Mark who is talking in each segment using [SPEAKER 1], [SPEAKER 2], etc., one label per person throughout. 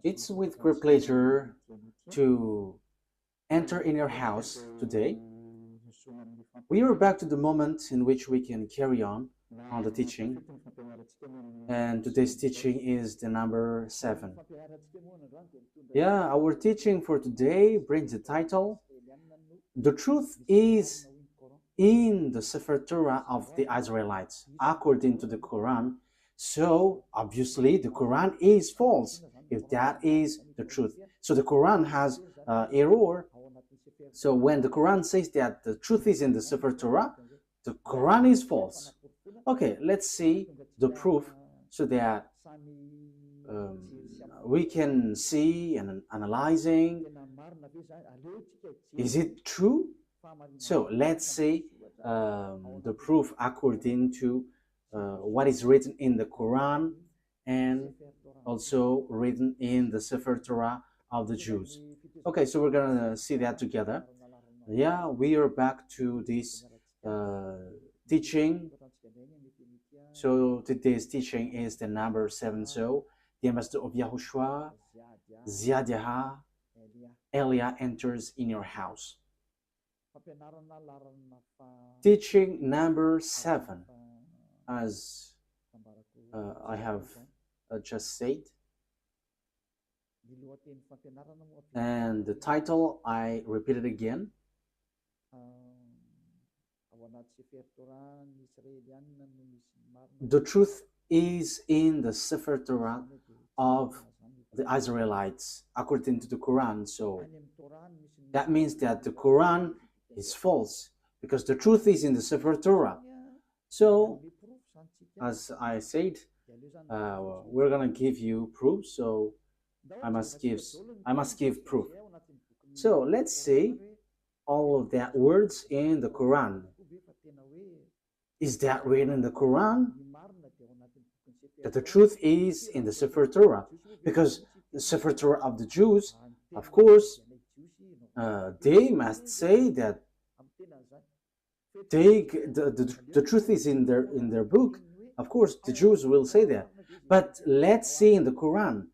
[SPEAKER 1] It's with great pleasure to enter in your house today. We are back to the moment in which we can carry on the teaching, and today's teaching is the number 7. Yeah, our teaching for today brings the title, The Truth is in the Sefer Torah of the Israelites, according to the Quran. So, obviously, the Quran is false, if that is the truth. So, the Quran has error. So, when the Quran says that the truth is in the Sefer Torah, the Quran is false. Okay, let's see the proof so that we can see and analyzing, is it true? So let's see the proof according to what is written in the Quran and also written in the Sefer Torah of the Jews. Okay, so we're gonna see that together. Yeah, we are back to this teaching. So today's teaching is the number 7. So the ambassador of YAHOSHUAH, YAHVAH, Elia enters in your house. Teaching number 7, as I have just said, and the title, I repeat it again, the truth is in the Sefer Torah of the Israelites, according to the Quran. So that means that the Quran is false, because the truth is in the Sefer Torah. So, as I said, we're gonna give you proof. So I must give proof. So let's see all of that words in the Quran. Is that written in the Quran? That the truth is in the Sefer Torah, because the Sefer Torah of the Jews, of course, they must say that the truth is in their book. Of course, the Jews will say that. But let's see in the Quran.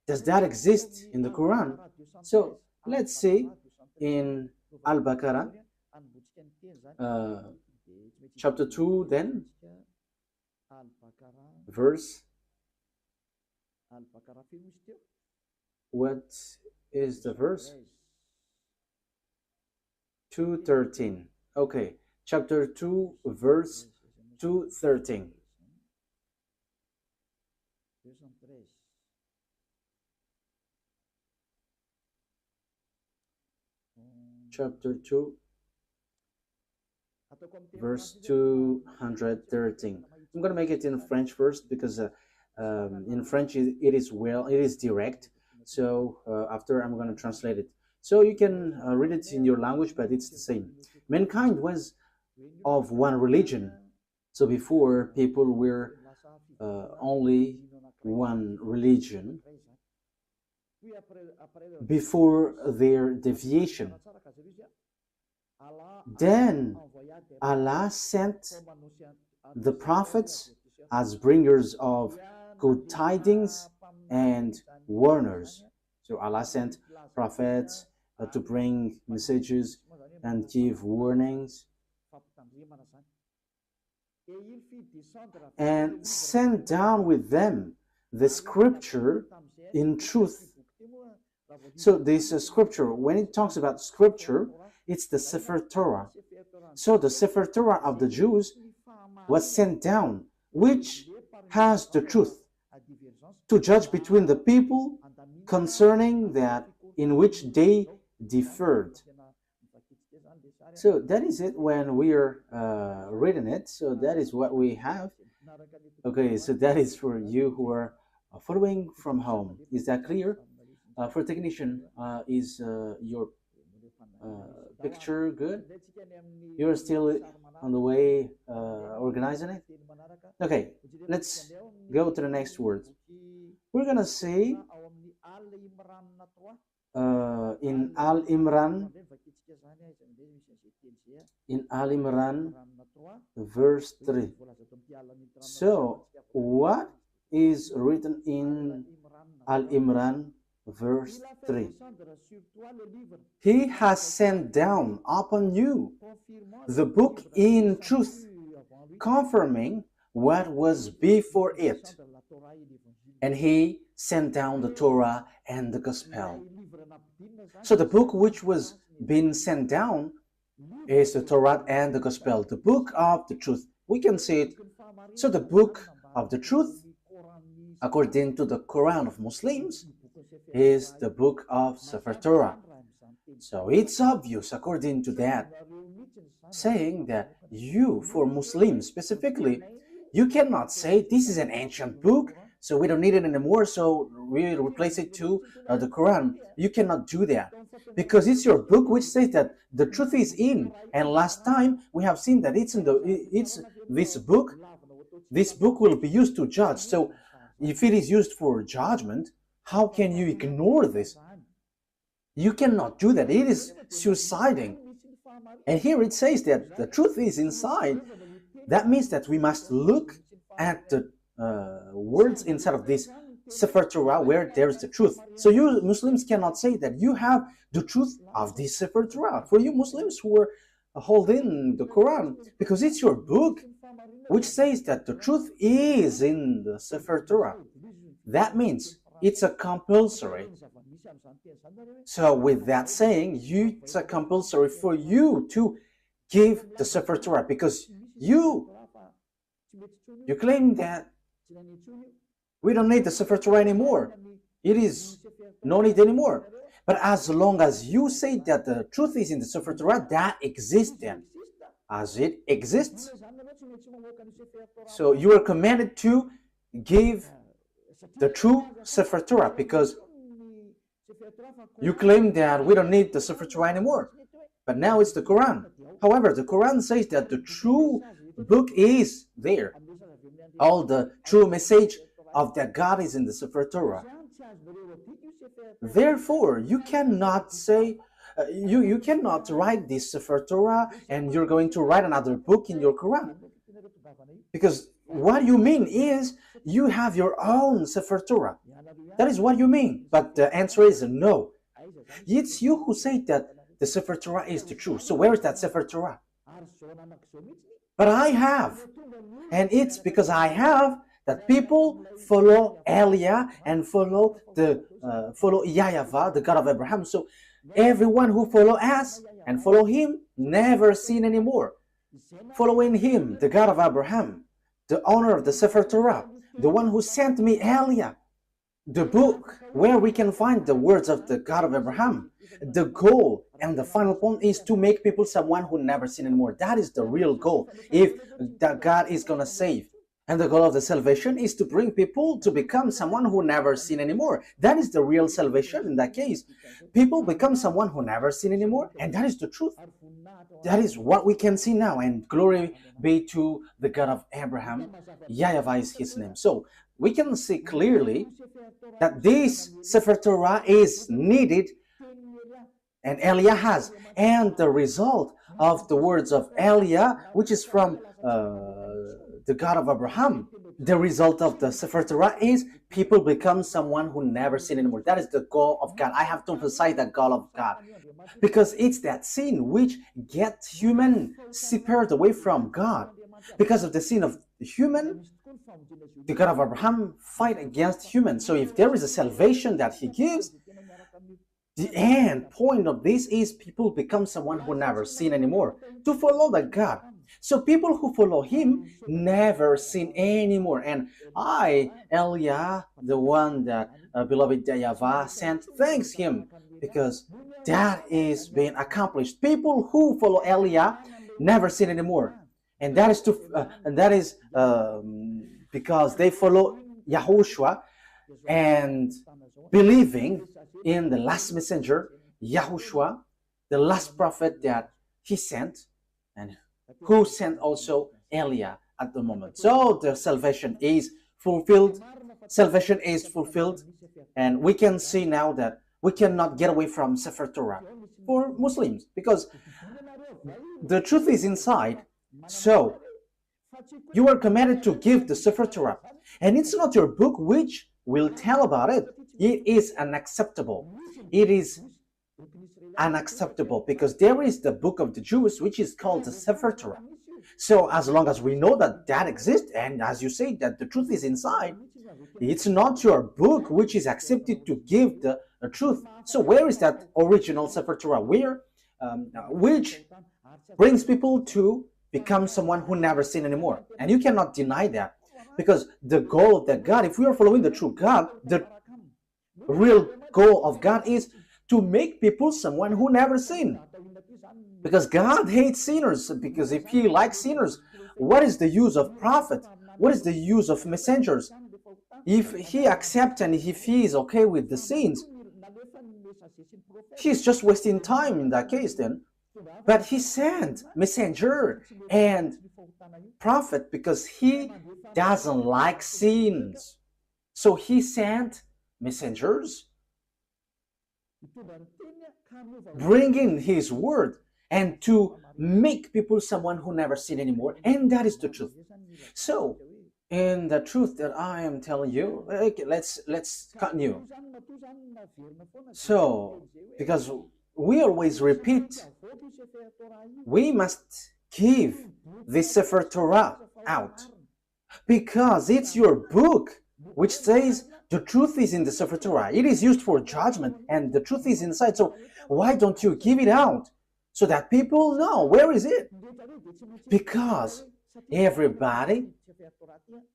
[SPEAKER 1] Does that exist in the Quran? So let's see in Al-Baqarah, chapter 2, then verse. What is the verse? 2:13. Okay, chapter 2, verse 2:13. Chapter 2, verse 213. I'm going to make it in French first, because in French it is direct. So after I'm going to translate it. So you can read it in your language, but it's the same. Mankind was of one religion. So before, people were only one religion before their deviation. Then Allah sent the prophets as bringers of good tidings and warners. So Allah sent prophets to bring messages and give warnings, and sent down with them the scripture in truth. So this scripture, when it talks about scripture, it's the Sefer Torah. So the Sefer Torah of the Jews was sent down, which has the truth to judge between the people concerning that in which they differed. So that is it when we are reading it. So that is what we have. Okay, so that is for you who are following from home. Is that clear? For technician, is your picture good? You're still on the way organizing it? Okay, let's go to the next word. We're gonna say in Al-Imran, verse 3. So what is written in Al-Imran verse 3. He has sent down upon you the book in truth, confirming what was before it. And he sent down the Torah and the Gospel. So the book which was being sent down is the Torah and the Gospel, the book of the truth. We can see it. So the book of the truth, according to the Quran of Muslims, is the book of Sefer Torah. So it's obvious, according to that, saying that you, for Muslims specifically, you cannot say this is an ancient book, so we don't need it anymore, so we replace it to the Quran. You cannot do that, because it's your book which says that the truth is in. And last time we have seen that it's this book. This book will be used to judge. So if it is used for judgment, how can you ignore this? You cannot do that. It is suiciding. And here it says that the truth is inside. That means that we must look at the words inside of this Sefer Torah where there is the truth. So you Muslims cannot say that you have the truth of this Sefer Torah. For you Muslims who are holding the Quran, because it's your book which says that the truth is in the Sefer Torah. That means it's a compulsory. So with that saying, it's a compulsory for you to give the Sefer Torah, because you claim that we don't need the Sefer Torah anymore. It is no need anymore. But as long as you say that the truth is in the Sefer Torah, that exists then, as it exists. So you are commanded to give the true Sefer Torah, because you claim that we don't need the Sefer Torah anymore. But now it's the Quran. However, the Quran says that the true book is there. All the true message of that God is in the Sefer Torah. Therefore, you cannot say, you cannot write this Sefer Torah and you're going to write another book in your Quran. Because what you mean is you have your own Sefer Torah. That is what you mean. But the answer is no. It's you who say that the Sefer Torah is the truth. So where is that Sefer Torah? But I have. And it's because I have that people follow Elia and follow YAHVAH, the God of Abraham. So everyone who follow us and follow him never sin anymore. Following him, the God of Abraham, the owner of the Sefer Torah, the one who sent me Elia, the book where we can find the words of the God of Abraham. The goal and the final point is to make people someone who never sin anymore. That is the real goal, if that God is going to save. And the goal of the salvation is to bring people to become someone who never sin anymore. That is the real salvation in that case. People become someone who never sin anymore, and that is the truth. That is what we can see now, and glory be to the God of Abraham. YAHVAH is his name. So we can see clearly that this Sefer Torah is needed, and Elia has. And the result of the words of Elia, which is from the God of Abraham, the result of the Sefer Torah is people become someone who never sin anymore. That is the goal of God. I have to emphasize that goal of God, because it's that sin which gets human separated away from God. Because of the sin of human, the God of Abraham fight against human. So if there is a salvation that he gives, the end point of this is people become someone who never sin anymore, to follow that God. So people who follow him never sin anymore. And I, Elia, the one that beloved YAHVAH sent, thanks him, because that is being accomplished. People who follow Elia never sin anymore. And that is because they follow YAHOSHUAH and believing in the last messenger, YAHOSHUAH, the last prophet that he sent, and who sent also Elia at the moment. So the salvation is fulfilled. Salvation is fulfilled. And we can see now that we cannot get away from Sefer Torah for Muslims, because the truth is inside. So You are commanded to give the Sefer Torah. And it's not your book which will tell about it. It is unacceptable. It is unacceptable because there is the book of the Jews which is called the Sefer Torah. So as long as we know that that exists, and as you say that the truth is inside, it's not your book which is accepted to give the truth. So where is that original Sefer Torah? Where, which brings people to become someone who never sin anymore. And you cannot deny that, because the goal of that God, if we are following the true God, the real goal of God is to make people someone who never sin. Because God hates sinners, because if he likes sinners, what is the use of prophet? What is the use of messengers? If he accepts and if he is okay with the sins, he's just wasting time in that case then. But he sent messenger and prophet because he doesn't like sins. So he sent messengers bringing his word and to make people someone who never sin anymore. And that is the truth. So in the truth that I am telling you, okay, let's continue. So because we always repeat, we must give the Sefer Torah out because it's your book which says the truth is in the Sefer Torah. It is used for judgment and the truth is inside. So why don't you give it out so that people know where is it? Because everybody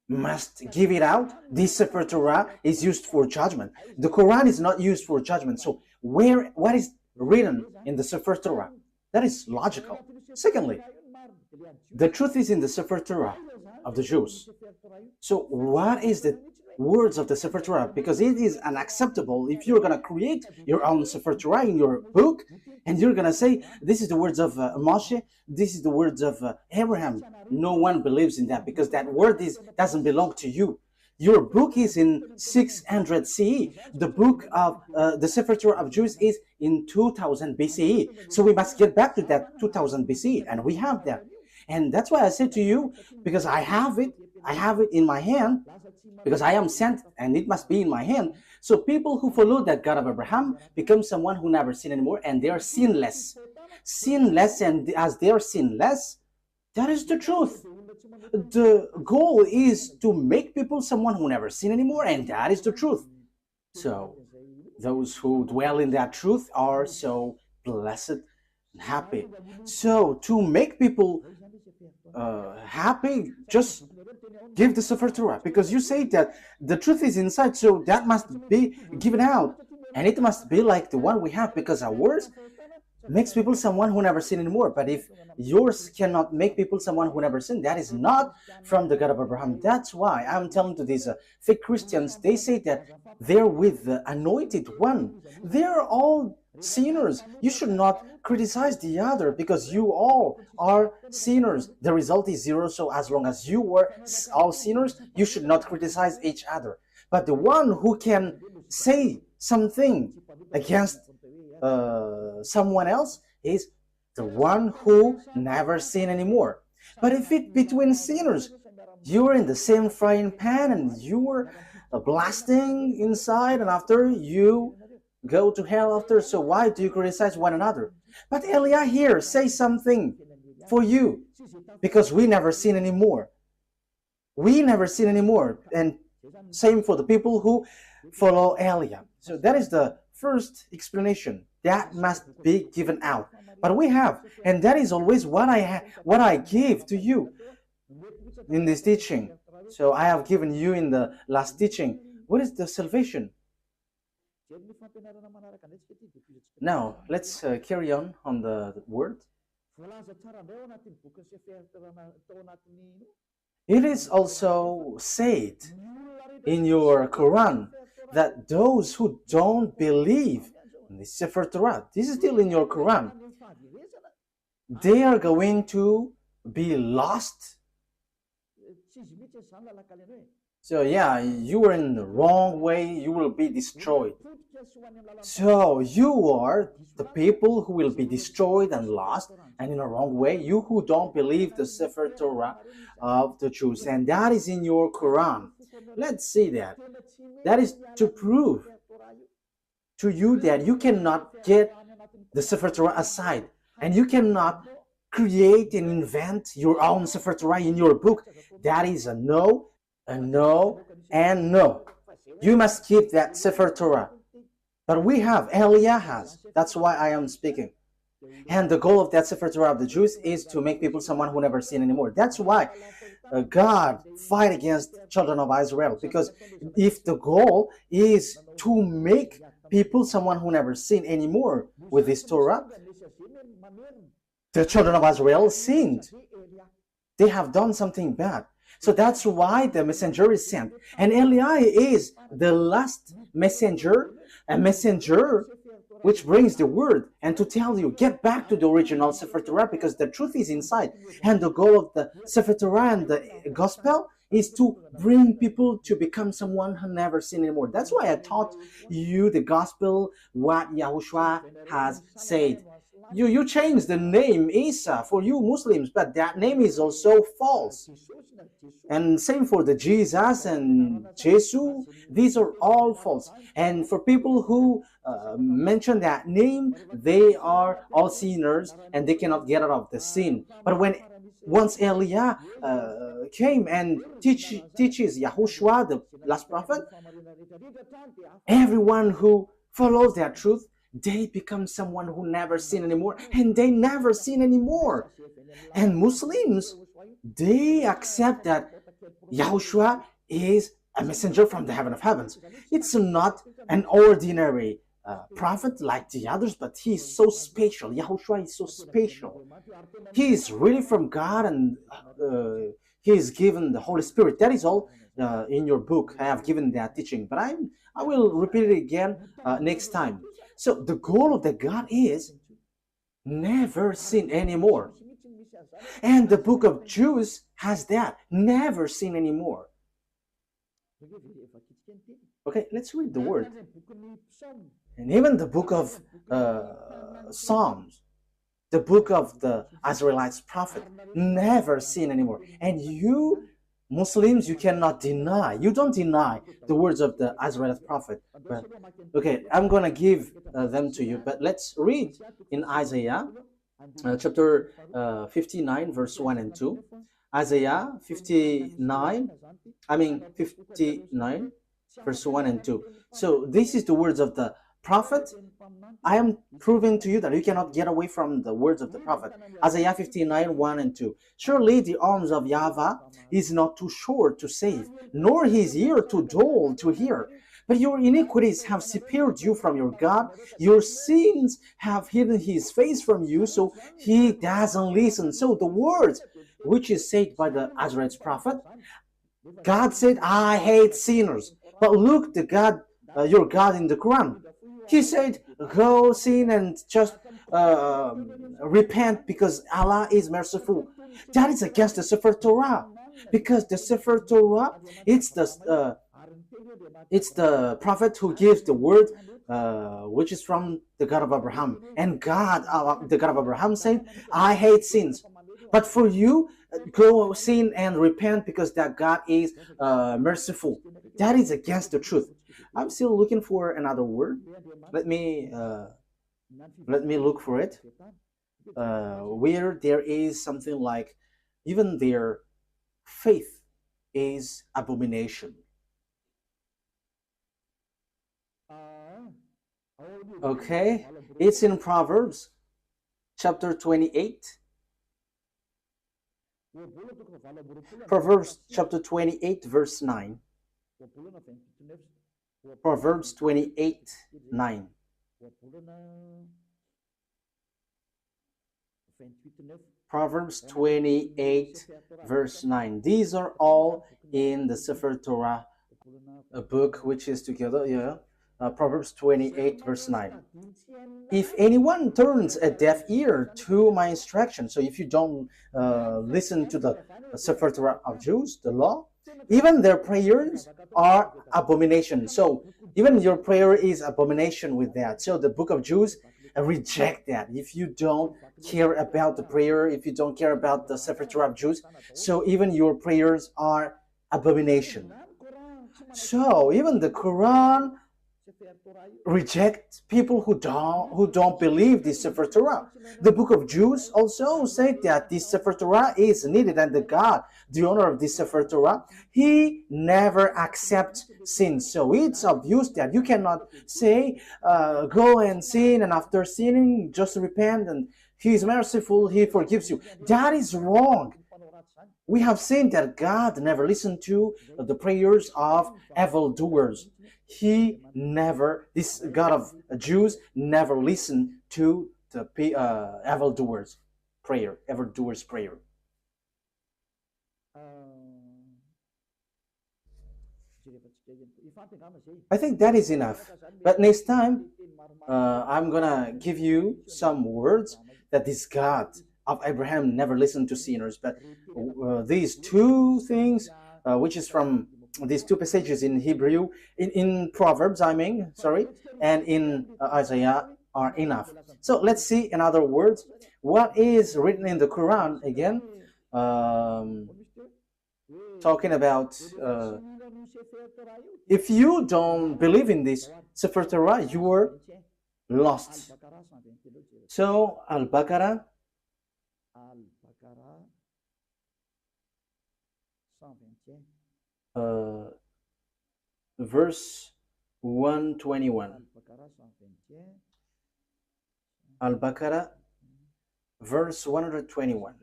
[SPEAKER 1] must give it out. This Sefer Torah is used for judgment. The Quran is not used for judgment. So what is written in the Sefer Torah? That is logical. Secondly, the truth is in the Sefer Torah of the Jews. So what is the words of the Sefer Torah? Because it is unacceptable if you're going to create your own Sefer Torah in your book and you're going to say, this is the words of Moshe, this is the words of Abraham. No one believes in that because that word doesn't belong to you. Your book is in 600 CE. The book of the Sefer Torah of Jews is in 2000 BCE. So we must get back to that 2000 BCE, and we have that. And that's why I said to you, because I have it in my hand, because I am sent, and it must be in my hand. So people who follow that God of Abraham become someone who never sin anymore, and they are sinless. Sinless, and as they are sinless, that is the truth. The goal is to make people someone who never sin anymore, and that is the truth. So those who dwell in that truth are so blessed and happy. So to make people happy, just give the Sefer Torah, because you say that the truth is inside, so that must be given out, and it must be like the one we have, because our words makes people someone who never sin anymore. But if yours cannot make people someone who never sin, that is not from the God of Abraham. That's why I'm telling to these fake Christians, they say that they're with the anointed one. They're all sinners. You should not criticize the other because you all are sinners. The result is zero. So as long as you were all sinners, you should not criticize each other. But the one who can say something against someone else is the one who never sin anymore. But if it between sinners, you're in the same frying pan and you're blasting inside, and after you go to hell after, so why do you criticize one another? But Elia here say something for you, because we never sin anymore. We never sin anymore, and same for the people who follow Elia. So that is the first explanation. That must be given out. But we have, and that is always what I give to you in this teaching. So I have given you in the last teaching. What is the salvation? Now, let's carry on the word. It is also said in your Quran that those who don't believe in the Sefer Torah, this is still in your Quran, they are going to be lost. So yeah, you are in the wrong way, you will be destroyed. So you are the people who will be destroyed and lost and in a wrong way, you who don't believe the Sefer Torah of the Jews, and that is in your Quran. Let's see that. That is to prove to you that you cannot get the Sefer Torah aside, and you cannot create and invent your own Sefer Torah in your book. That is a no, and no. You must keep that Sefer Torah. But we have, Eliah has. That's why I am speaking. And the goal of that Sefer Torah of the Jews is to make people someone who never sin anymore. That's why God fight against children of Israel. Because if the goal is to make people someone who never sin anymore with this Torah, the children of Israel sinned. They have done something bad. So that's why the messenger is sent. And Eli is the last messenger, a messenger which brings the word and to tell you, get back to the original Sefer Torah because the truth is inside. And the goal of the Sefer Torah and the gospel is to bring people to become someone who never sinned anymore. That's why I taught you the gospel, what YAHOSHUAH has said. You change the name Isa for you Muslims, but that name is also false. And same for the Jesus and Jesus, these are all false. And for people who mention that name, they are all sinners and they cannot get out of the sin. But once Eliah came and teaches YAHOSHUAH, the last prophet, everyone who follows that truth, they become someone who never sin anymore, and they never sin anymore. And Muslims, they accept that YAHOSHUAH is a messenger from the heaven of heavens. It's not an ordinary prophet like the others, but he is so special. YAHOSHUAH is so special. He is really from God, and he is given the Holy Spirit. That is all in your book. I have given that teaching, but I will repeat it again next time. So the goal of the God is never sin anymore. And the book of Jews has that, never sin anymore. Okay, let's read the word. And even the book of Psalms, the book of the Israelites prophet, never sin anymore. And you Muslims, you cannot deny, you don't deny the words of the Israelite prophet. But, okay, I'm going to give them to you, but let's read in Isaiah chapter 59, verse 1 and 2. Isaiah 59, verse 1 and 2. So this is the words of the prophet. I am proving to you that you cannot get away from the words of the prophet. Isaiah 59, 1 and 2. Surely the arms of YAHVAH is not too short to save, nor his ear too dull to hear. But your iniquities have separated you from your God. Your sins have hidden his face from you, so he doesn't listen. So the words which is said by the Israelite prophet, God said, I hate sinners. But look, the God, your God in the Quran, he said, go sin and just repent because Allah is merciful. That is against the Sefer Torah, because the Sefer Torah, it's the prophet who gives the word, which is from the God of Abraham. And God, the God of Abraham, said, I hate sins. But for you, go sin and repent because that God is merciful. That is against the truth. I'm still looking for another word. Let me look for it. Where there is something like, even their faith is abomination. Okay, it's in Proverbs chapter 28. Proverbs chapter 28, verse 9. Proverbs 28, 9. Proverbs 28, verse 9. These are all in the Sefer Torah, a book which is together, Proverbs 28, verse 9. If anyone turns a deaf ear to my instruction, so if you don't listen to the Sefer Torah of Jews, the law, Even their prayers are abomination. So even your prayer is abomination with that. So the book of Jews reject that. If you don't care about the prayer, if you don't care about the Sefer Torah of Jews, so even your prayers are abomination. So even the Quran reject people who don't believe this Sefer Torah. The book of Jews also said that this Sefer Torah is needed, and the God, the owner of this Sefer Torah, he never accepts sin. So it's obvious that you cannot say go and sin, and after sinning just repent and he is merciful, he forgives you. That is wrong. We have seen that God never listened to the prayers of evildoers. He never, this God of Jews never listened to the evildoers' prayer. I think that is enough. But next time, I'm gonna give you some words that this God of Abraham never listened to sinners. But these two things, which is from these two passages in Hebrew, in Proverbs, and in Isaiah are enough. So let's see in other words what is written in the Quran again, talking about if you don't believe in this Sefer Torah, you were lost. So Al-Baqarah verse 121. Al-Baqarah verse 121.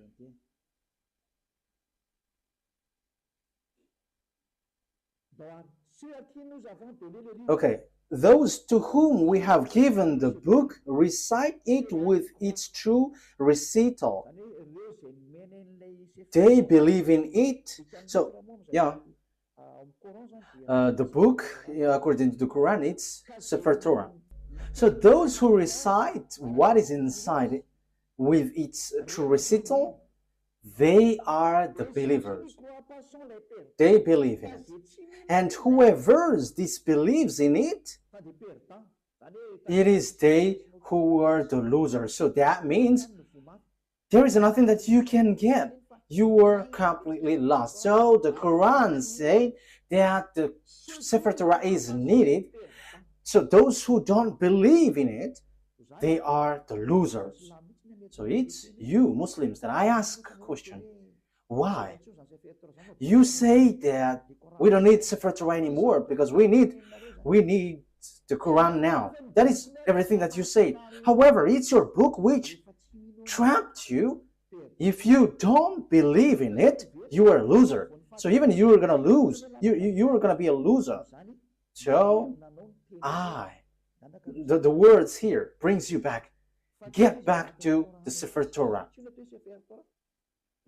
[SPEAKER 1] Okay, those to whom we have given the book recite it with its true recital. They believe in it. So, yeah, the book, according to the Quran, it's Sefer Torah. So those who recite what is inside with its true recital, they are the believers. They believe in it. And whoever disbelieves in it, it is they who are the losers. So that means there is nothing that you can get. You are completely lost. So the Quran said that the Sefer Torah is needed. So those who don't believe in it, they are the losers. So it's you Muslims that I ask a question. Why? You say that we don't need Sefer Torah anymore because we need the Quran now. That is everything that you say. However, it's your book which trapped you. If you don't believe in it, you are a loser. So even you are going to lose. You are going to be a loser. So the words here brings you back. Get back to the Sefer Torah.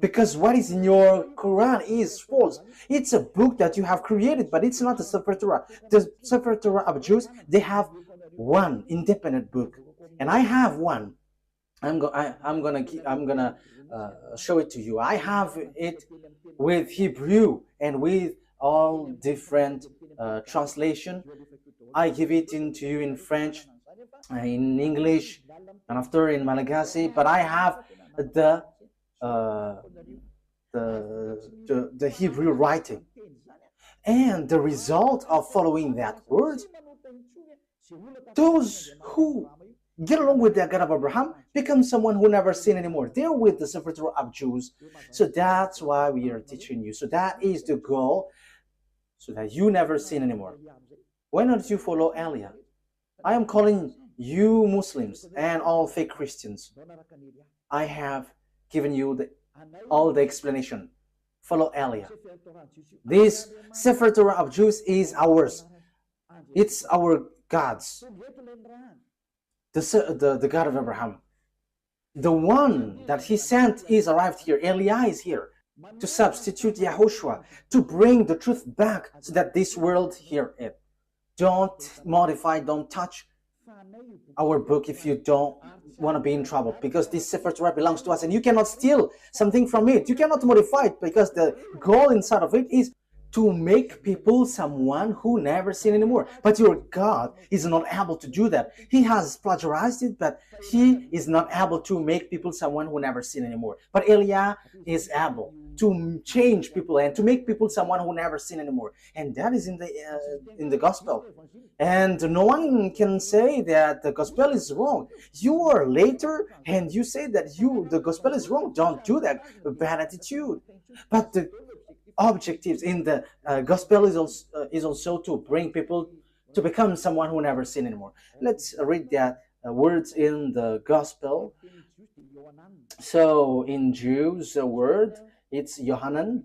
[SPEAKER 1] Because what is in your Quran is false. It's a book that you have created, but it's not the Sefer Torah. The Sefer Torah of Jews, they have one independent book, and I have one. I'm gonna show it to you. I have it with Hebrew and with all different translation. I give it into you in French, in English, and after in Malagasy. But I have the Hebrew writing, and the result of following that word, those who get along with the God of Abraham become someone who never sin anymore. They're with the Sefer Torah of Jews. So that's why we are teaching you. So that is the goal, so that you never sin anymore. Why don't you follow Elia? I am calling you Muslims and all fake Christians. I have given you all the explanation. Follow Elia. This Sefer Torah of Jews is ours. It's our God's. The God of Abraham. The one that he sent is arrived here. Elia is here to substitute YAHOSHUAH, to bring the truth back so that this world hear it. Don't modify, don't touch our book if you don't want to be in trouble, because this Sefer Torah belongs to us and you cannot steal something from it. You cannot modify it, because the goal inside of it is to make people someone who never sin anymore. But your God is not able to do that. He has plagiarized it, but he is not able to make people someone who never sin anymore. But Eliah is able to change people and to make people someone who never sin anymore. And that is in the gospel. And no one can say that the gospel is wrong. You are later and you say that the gospel is wrong. Don't do that. Bad attitude. But the objectives in the gospel is also to bring people to become someone who never sin anymore. Let's read that words in the gospel. So in Jews, the word, it's Yohanan.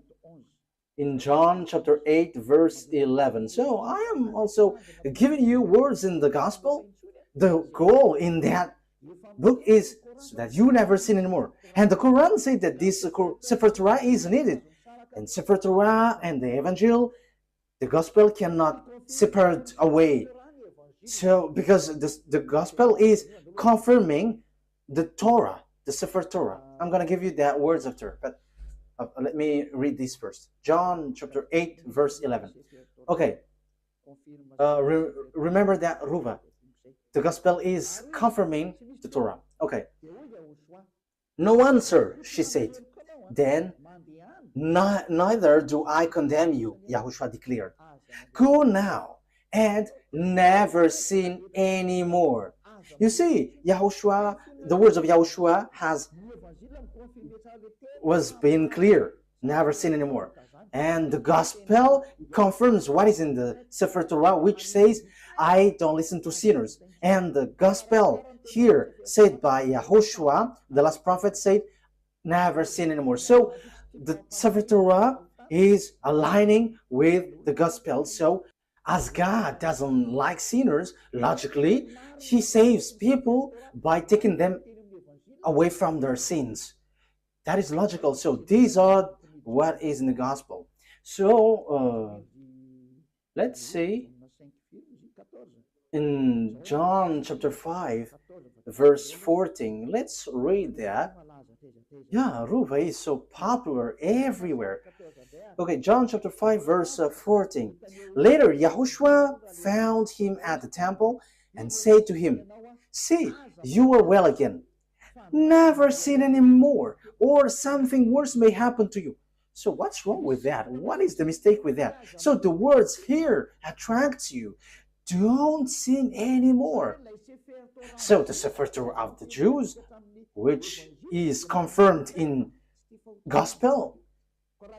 [SPEAKER 1] In John chapter 8 verse 11. So I am also giving you words in the gospel. The goal in that book is so that you never sin anymore. And the Quran says that this Sefer Torah is needed. And Sefer Torah and the Evangel, the gospel cannot separate away. So because the gospel is confirming the Torah, the Sefer Torah. I'm going to give you that words after, but let me read this first. John chapter 8 verse 11. Okay. Remember that, Ruva. The gospel is confirming the Torah. Okay. No answer, she said. Then, neither do I condemn you, YAHOSHUAH declared. Go now and never sin anymore. You see, YAHOSHUAH, the words of YAHOSHUAH was being clear. Never sin anymore. And the gospel confirms what is in the Sefer Torah, which says, I don't listen to sinners. And the gospel here said by YAHOSHUAH, the last prophet, said, never sin anymore. So the Sefer Torah is aligning with the gospel. So as God doesn't like sinners, logically, he saves people by taking them away from their sins. That is logical. So these are what is in the gospel. So let's see. In John chapter 5, verse 14, let's read that. Yeah, Ruva is so popular everywhere. Okay, John chapter 5, verse 14. Later, YAHOSHUAH found him at the temple and said to him, see, you are well again. Never sin anymore, or something worse may happen to you. So what's wrong with that? What is the mistake with that? So the words here attract you. Don't sin anymore. So the Sefer Torah of the Jews, which is confirmed in gospel,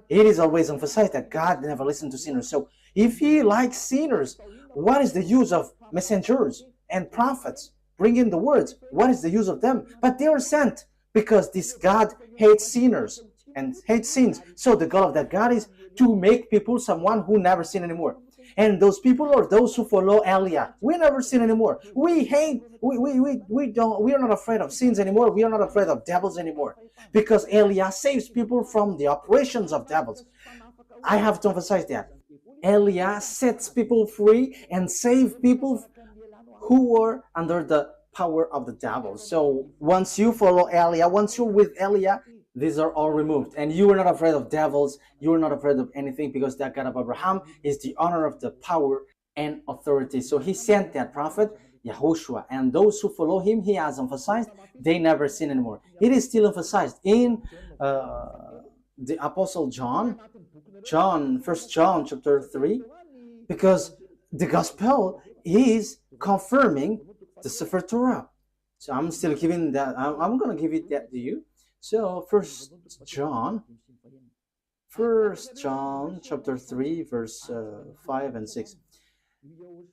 [SPEAKER 1] it is always emphasized that God never listened to sinners. So if he likes sinners, what is the use of messengers and prophets bringing the words? What is the use of them? But they are sent because this God hates sinners and hates sins. So the goal of that God is to make people someone who never sin anymore. And those people are those who follow Eliah. We never sin anymore. We are not afraid of sins anymore. We are not afraid of devils anymore. Because Eliah saves people from the operations of devils. I have to emphasize that. Eliah sets people free and saves people who are under the power of the devil. So once you follow Eliah, once you're with Eliah, these are all removed. And you are not afraid of devils. You are not afraid of anything because that God of Abraham is the honor of the power and authority. So he sent that prophet, YAHOSHUAH. And those who follow him, he has emphasized, they never sin anymore. It is still emphasized in the Apostle John, 1 John chapter 3, because the gospel is confirming the Sefer Torah. So I'm still giving that, I'm going to give it that to you. So 1 John chapter 3 verse 5 and 6.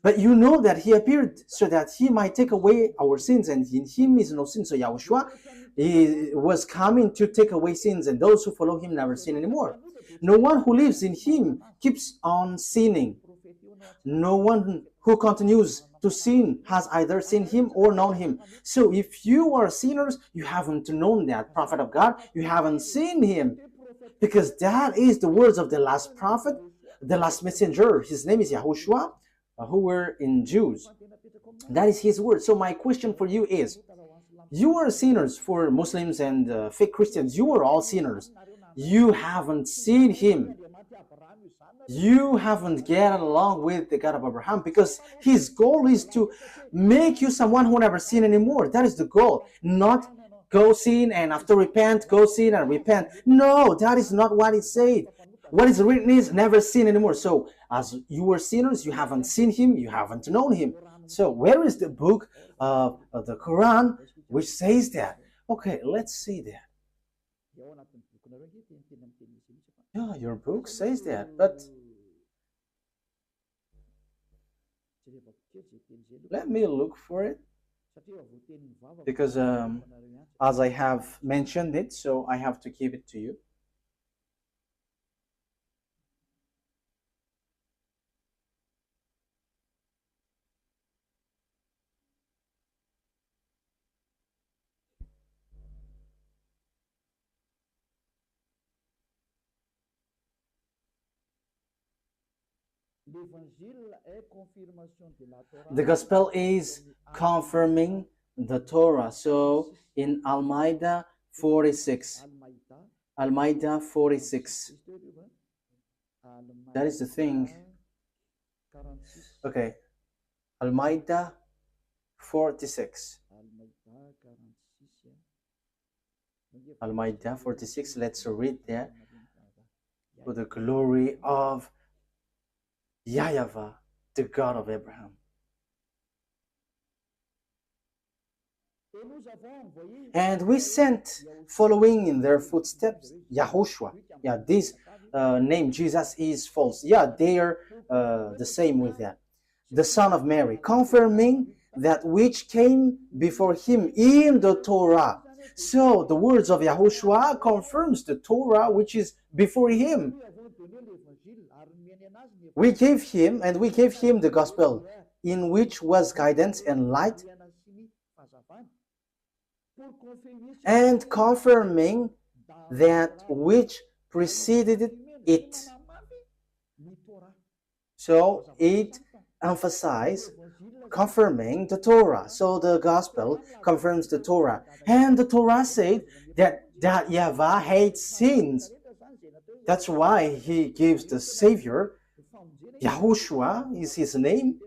[SPEAKER 1] But you know that he appeared so that he might take away our sins, and in him is no sin. So YAHOSHUAH was coming to take away sins, and those who follow him never sin anymore. No one who lives in him keeps on sinning. No one who continues to sin has either seen him or known him. So if you are sinners, you haven't known that prophet of God. You haven't seen him. Because that is the words of the last prophet, the last messenger. His name is YAHOSHUAH, who were in Jews. That is his word. So my question for you is, you are sinners. For Muslims and fake Christians, you are all sinners. You haven't seen him. You haven't get along with the God of Abraham, because his goal is to make you someone who never sin anymore. That is the goal. Not go sin and after repent, go sin and repent. No, that is not what it said. What is written is never sin anymore. So as you were sinners, you haven't seen him, you haven't known him. So where is the book of the Quran which says that? Okay, let's see that. Yeah, your book says that, but let me look for it, because as I have mentioned it, so I have to give it to you. The gospel is confirming the Torah. So in Al-Ma'idah 46, Al-Ma'idah 46, that is the thing. Okay, Al-Ma'idah 46. Al-Ma'idah 46, let's read that. For the glory of YAHVAH, the God of Abraham. And we sent, following in their footsteps, YAHOSHUAH. Yeah, this name Jesus is false. Yeah, they are the same with that. The son of Mary, confirming that which came before him in the Torah. So the words of YAHOSHUAH confirms the Torah which is before him. We gave him the gospel, in which was guidance and light, and confirming that which preceded it. So it emphasizes confirming the Torah. So the gospel confirms the Torah. And the Torah said that YAHVAH hates sins. That's why he gives the Savior. YAHOSHUAH is his name.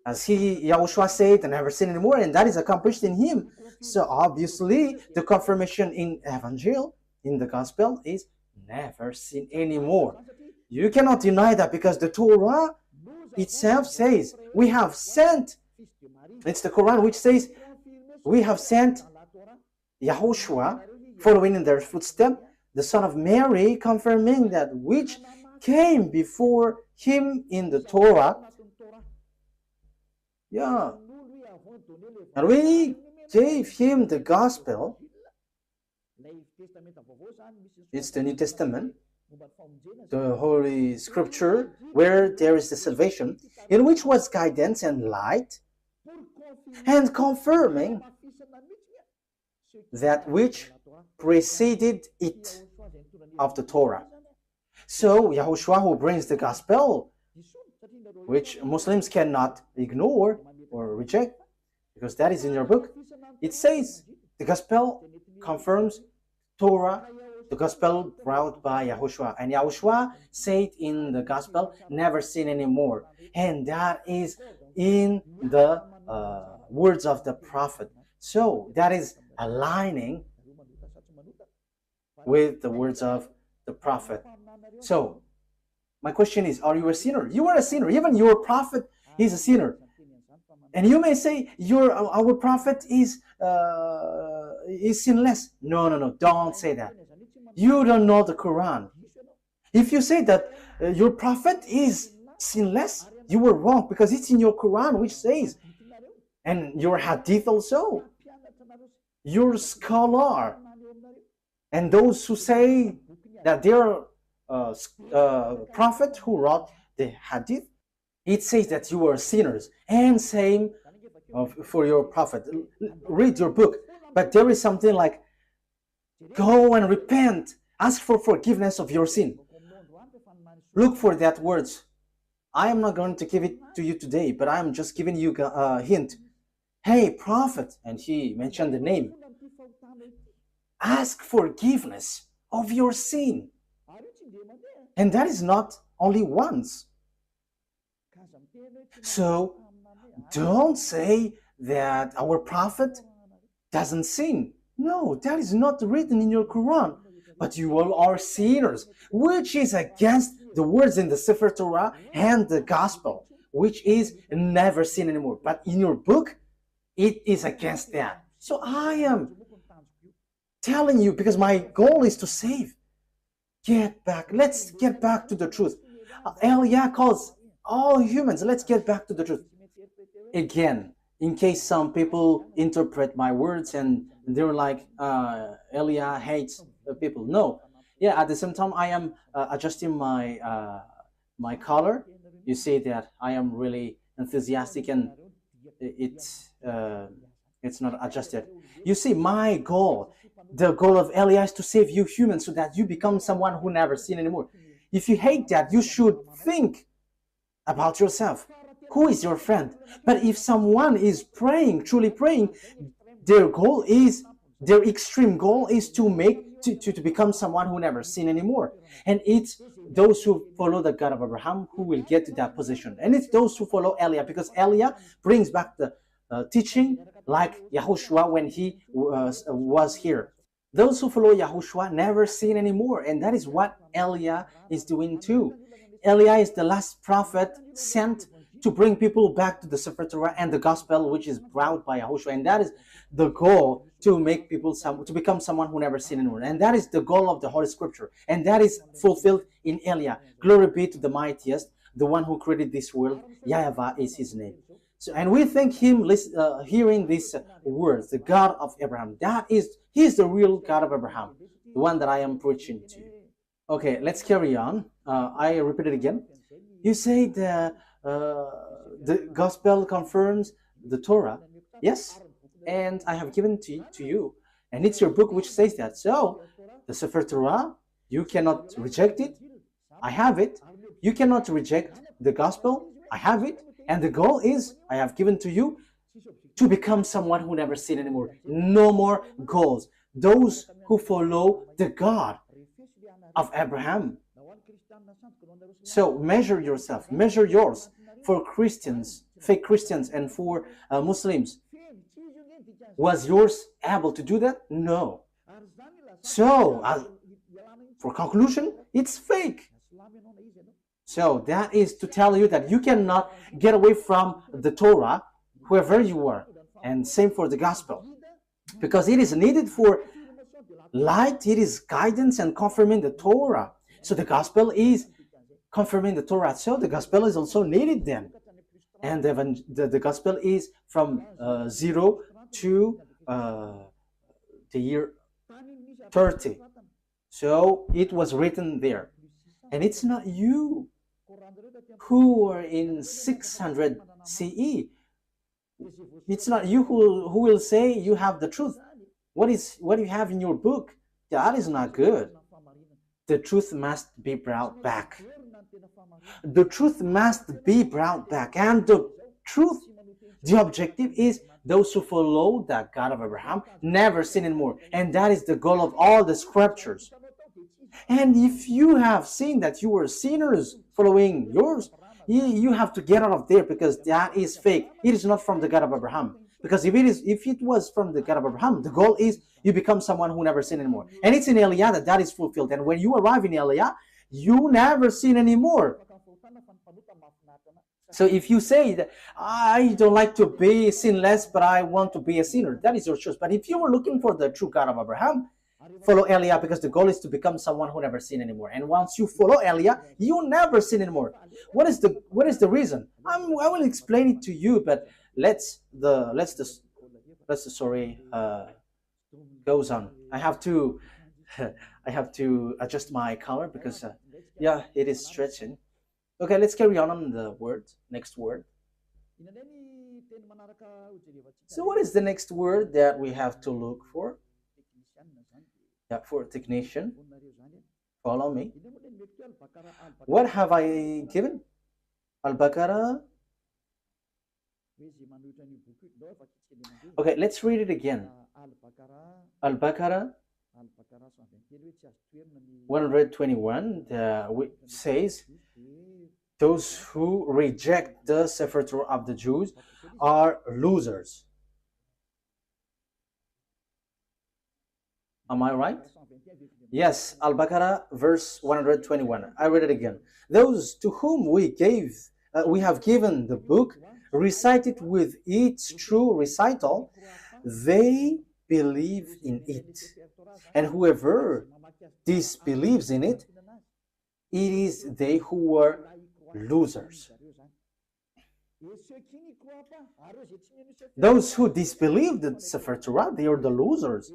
[SPEAKER 1] As YAHOSHUAH said, I never sin anymore, and that is accomplished in him. So obviously, the confirmation in Evangel, in the Gospel, is never sin anymore. You cannot deny that, because the Torah itself says, we have sent, it's the Quran which says, we have sent YAHOSHUAH, following in their footsteps, the son of Mary, confirming that which came before him in the Torah. Yeah. And we gave him the gospel. It's the New Testament, the Holy Scripture, where there is the salvation, in which was guidance and light, and confirming that which preceded it of the Torah. So YAHOSHUAH, who brings the gospel, which Muslims cannot ignore or reject, because that is in your book, it says the gospel confirms Torah, the gospel brought by YAHOSHUAH. And YAHOSHUAH said in the gospel, never sin anymore. And that is in the words of the prophet. So that is aligning with the words of the prophet. So my question is, are you a sinner? You are a sinner. Even your prophet is a sinner. And you may say, our prophet is sinless. No, don't say that. You don't know the Quran. If you say that your prophet is sinless, you were wrong, because it's in your Quran which says, and your hadith also, your scholar, and those who say that they are prophet who wrote the hadith, it says that you are sinners. And same for your prophet. Read your book. But there is something like, go and repent. Ask for forgiveness of your sin. Look for that words. I am not going to give it to you today, but I am just giving you a hint. Hey, prophet, and he mentioned the name. Ask forgiveness of your sin. And that is not only once. So don't say that our prophet doesn't sin. No, that is not written in your Quran. But you all are sinners, which is against the words in the Sefer Torah and the Gospel, which is never sin anymore. But in your book, it is against that. So I am telling you, because my goal is to save. Get back. Let's get back to the truth. Eliah calls all humans. Let's get back to the truth. Again, in case some people interpret my words and they're like, Eliah hates people. No. Yeah, at the same time, I am adjusting my color. You see that I am really enthusiastic and it's not adjusted. You see, my goal, the goal of Eliah is to save you humans so that you become someone who never sin anymore. If you hate that, you should think about yourself. Who is your friend? But if someone is praying, truly praying, their extreme goal is to become someone who never sin anymore. And it's those who follow the God of Abraham who will get to that position. And it's those who follow Eliah, because Eliah brings back the teaching like YAHOSHUAH when he was here. Those who follow YAHOSHUAH never sin anymore. And that is what Eliah is doing too. Eliah is the last prophet sent to bring people back to the Sefer Torah and the Gospel, which is brought by YAHOSHUAH. And that is the goal, to make people to become someone who never sinned anymore. And that is the goal of the Holy Scripture. And that is fulfilled in Eliah. Glory be to the mightiest, the one who created this world. YAHVAH is his name. So, and we thank him hearing these words, the God of Abraham. He is the real God of Abraham, the one that I am preaching to you. Okay, let's carry on. I repeat it again. You say the Gospel confirms the Torah. Yes, and I have given to you. And it's your book which says that. So, the Sefer Torah, you cannot reject it. I have it. You cannot reject the Gospel. I have it. And the goal is, I have given to you, to become someone who never sin anymore. No more goals. Those who follow the God of Abraham. So measure yourself, measure yours. For Christians, fake Christians, and for Muslims, was yours able to do that? No. So, for conclusion, it's fake. So that is to tell you that you cannot get away from the Torah, whoever you are. And same for the Gospel. Because it is needed for light, it is guidance and confirming the Torah. So the Gospel is confirming the Torah. So the Gospel is also needed then. And the Gospel is from 0 to the year 30. So it was written there. And it's not you who are in 600 CE. It's not you who will say you have the truth. What you have in your book, that is not good. The truth must be brought back. The truth must be brought back. And the truth, the objective is those who follow the God of Abraham never sin anymore. And that is the goal of all the scriptures. And if you have seen that you were sinners following yours, you have to get out of there, because that is fake. It is not from the God of Abraham. Because if it was from the God of Abraham, the goal is you become someone who never sin anymore. And it's in Eliah that is fulfilled. And when you arrive in Eliah, you never sin anymore. So if you say that I don't like to be sinless, but I want to be a sinner, that is your choice. But if you were looking for the true God of Abraham, follow Eliah, because the goal is to become someone who never sin anymore. And once you follow Eliah, you never sin anymore. What is the reason? I will explain it to you, but let's the story goes on. I have to adjust my color because yeah, it is stretching. Okay, let's carry on the word. Next word. So what is the next word that we have to look for? Yeah, for technician. Follow me. What have I given? Al-Baqarah. Okay, let's read it again. Al-Baqarah 121 says, those who reject the Sefer Torah of the Jews are losers. Am I right? Yes, Al-Baqarah verse 121. I read it again. Those to whom we have given the book, recited with its true recital, they believe in it. And whoever disbelieves in it, it is they who were losers. Those who disbelieve the Sefer Torah, they are the losers.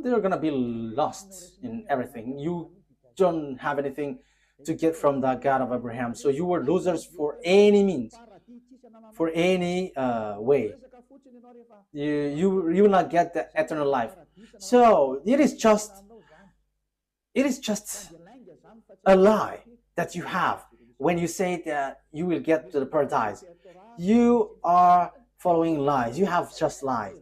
[SPEAKER 1] They're gonna be lost in everything. You don't have anything to get from the God of Abraham. So you were losers for any means, for any way. You will not get the eternal life. So it is just a lie that you have when you say that you will get to the paradise. You are following lies. You have just lied.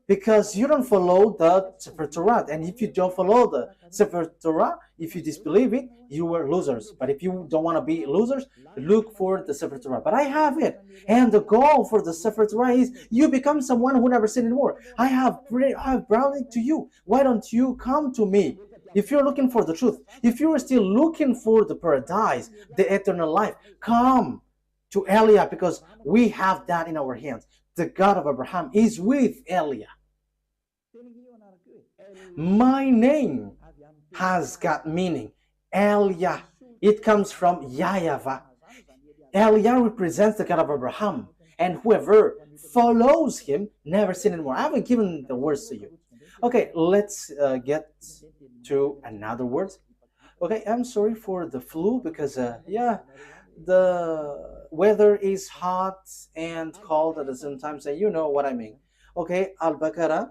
[SPEAKER 1] Because you don't follow the Sefer Torah. And if you don't follow the Sefer Torah, if you disbelieve it, you were losers. But if you don't want to be losers, look for the Sefer Torah. But I have it. And the goal for the Sefer Torah is you become someone who never sinned anymore. I have brought it to you. Why don't you come to me? If you're looking for the truth, if you're still looking for the paradise, the eternal life, come to Eliah, because we have that in our hands. The God of Abraham is with Eliah. My name has got meaning. Eliah. It comes from YAHVAH. Eliah represents the God of Abraham. And whoever follows him never sin anymore. I haven't given the words to you. Okay, let's get to another word. Okay, I'm sorry for the flu because, the weather is hot and cold at the same time, so you know what I mean. Okay, Al-Baqarah.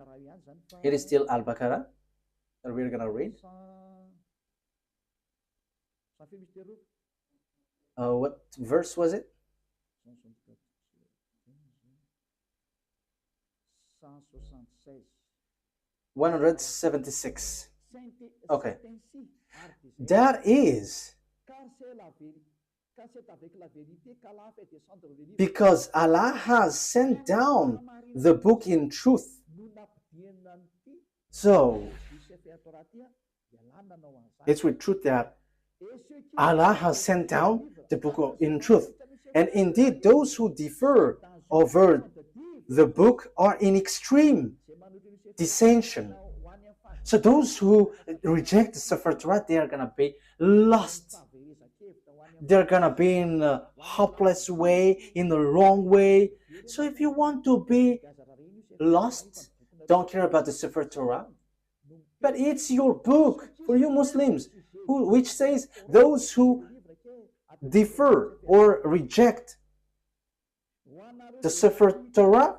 [SPEAKER 1] It is still Al-Baqarah that we're gonna read. What verse was it? 176. Okay. That is because Allah has sent down the book in truth. So it's with truth that Allah has sent down the book in truth. And indeed, those who differ over the book are in extreme dissension. So those who reject the Sefer Torah, they are going to be lost. They're going to be in a hopeless way, in the wrong way. So if you want to be lost, don't care about the Sefer Torah. But it's your book for you Muslims, which says those who differ or reject the Sefer Torah,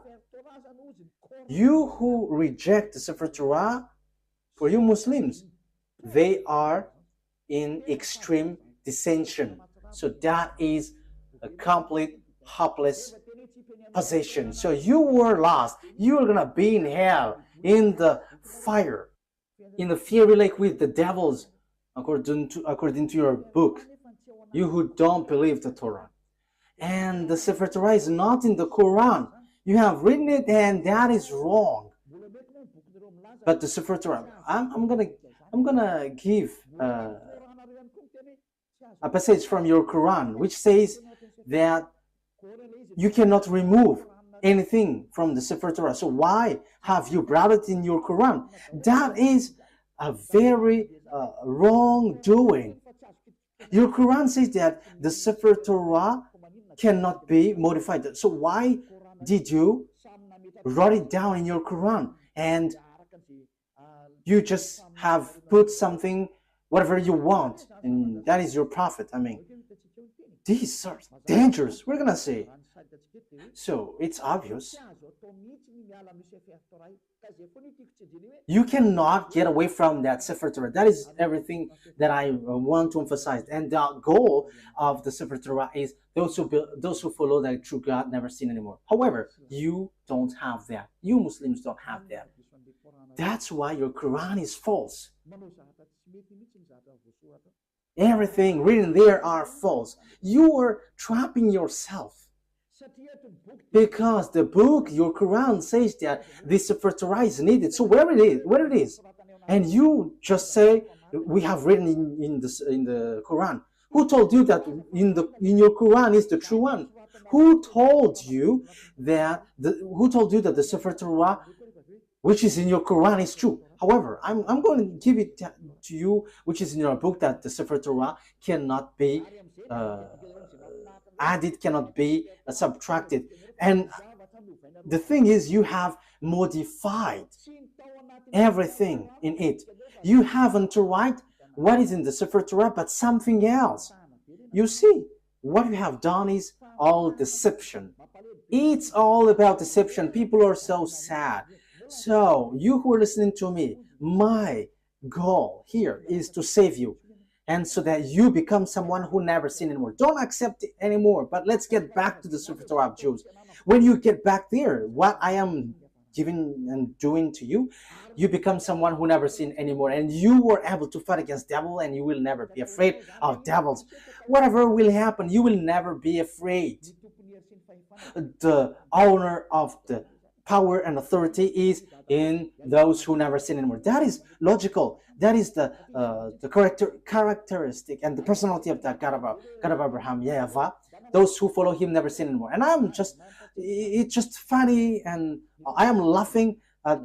[SPEAKER 1] you who reject the Sefer Torah, for you Muslims, they are in extreme dissension. So that is a complete hopeless position. So you were lost. You are going to be in hell, in the fire, in the fiery lake with the devils, according to your book, you who don't believe the Torah. And the Sefer Torah is not in the Quran. You have written it, and that is wrong. But the Sefer Torah, I'm gonna give a passage from your Quran which says that you cannot remove anything from the Sefer Torah. So why have you brought it in your Quran? That is a very wrongdoing. Your Quran says that the Sefer Torah cannot be modified. So why did you write it down in your Quran and you just have put something, whatever you want, and that is your prophet? I mean, these are dangerous, we're gonna say. So it's obvious. You cannot get away from that Sefer Torah. That is everything that I want to emphasize. And the goal of the Sefer Torah is those who follow the true God never sin anymore. However, you don't have that. You Muslims don't have that. That's why your Quran is false. Everything written there are false. You are trapping yourself. Because the book, your Quran, says that this Sefer Torah is needed. So where it is, and you just say we have written in the Quran. Who told you that in your Quran is the true one? Who told you that the Sefer Torah, which is in your Quran, is true? However, I'm going to give it to you, which is in your book, that the Sefer Torah cannot be added, cannot be subtracted. And the thing is, you have modified everything in it. You haven't to write what is in the Sefer Torah, but something else. You see, what you have done is all deception. It's all about deception. People are so sad. So, you who are listening to me, my goal here is to save you, and so that you become someone who never sin anymore. Don't accept it anymore. But let's get back to the Sefer Torah of Jews. When you get back there, what I am giving and doing to you, you become someone who never sin anymore, and you were able to fight against devil, and you will never be afraid of devils. Whatever will happen, you will never be afraid. The owner of the power and authority is in those who never sin anymore. That is logical. That is the characteristic and the personality of that God of Abraham, YAHVAH. Those who follow him never sin anymore. And it's just funny, and I am laughing at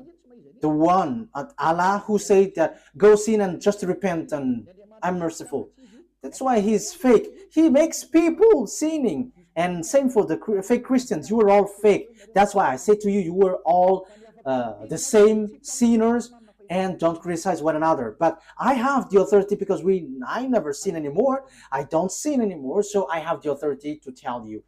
[SPEAKER 1] the one, at Allah, who said that go sin and just repent and I'm merciful. That's why he's fake. He makes people sinning. And same for the fake Christians. You are all fake. That's why I say to you, you are all the same sinners, and don't criticize one another. But I have the authority because I never sin anymore. I don't sin anymore, so I have the authority to tell you.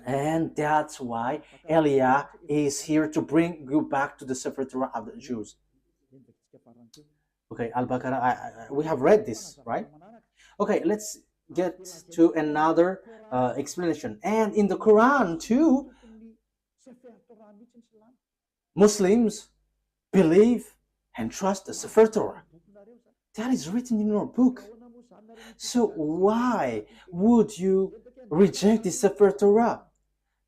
[SPEAKER 1] And that's why Eliah is here to bring you back to the Sefer Torah of the Jews. Okay, Al-Baqarah, we have read this, right? Okay, let's get to another explanation. And in the Quran too, Muslims believe and trust the Sefer Torah. That is written in your book. So why would you reject the Sefer Torah?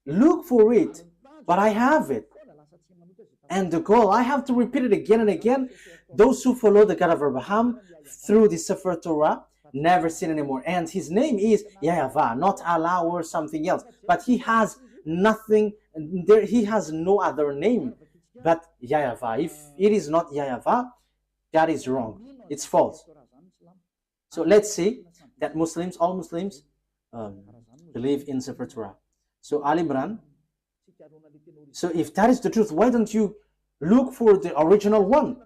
[SPEAKER 1] Look for it, but I have it. And the goal, I have to repeat it again and again. Those who follow the God of Abraham through the Sefer Torah never sin anymore. And his name is YAHVAH, not Allah or something else. But he has nothing, he has no other name but YAHVAH. If it is not YAHVAH, that is wrong. It's false. So let's see that all Muslims believe in Sefer Torah. So Al Imran. So if that is the truth, why don't you look for the original one?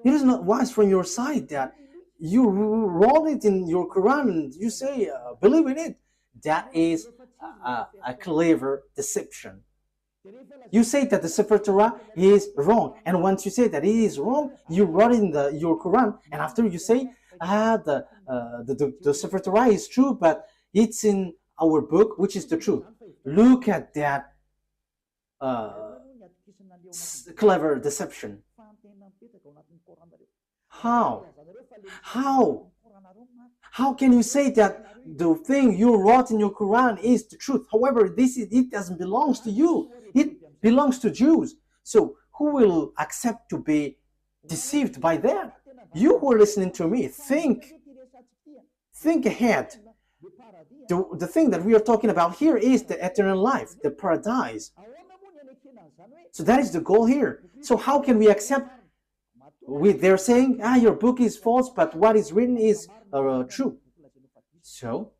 [SPEAKER 1] It is not wise from your side that you wrote it in your Quran and you say, believe in it. That is a clever deception. You say that the Sefer Torah is wrong, and once you say that it is wrong, you wrote it in your Quran, and after you say, the Sefer Torah is true, but it's in our book, which is the truth. Look at that clever deception. How can you say that the thing you wrote in your Quran is the truth? However, it doesn't belong to you. It belongs to Jews. So who will accept to be deceived by that? You who are listening to me, think ahead. The thing that we are talking about here is the eternal life, the paradise. So that is the goal here. So how can we accept? They're saying, your book is false, but what is written is true. So,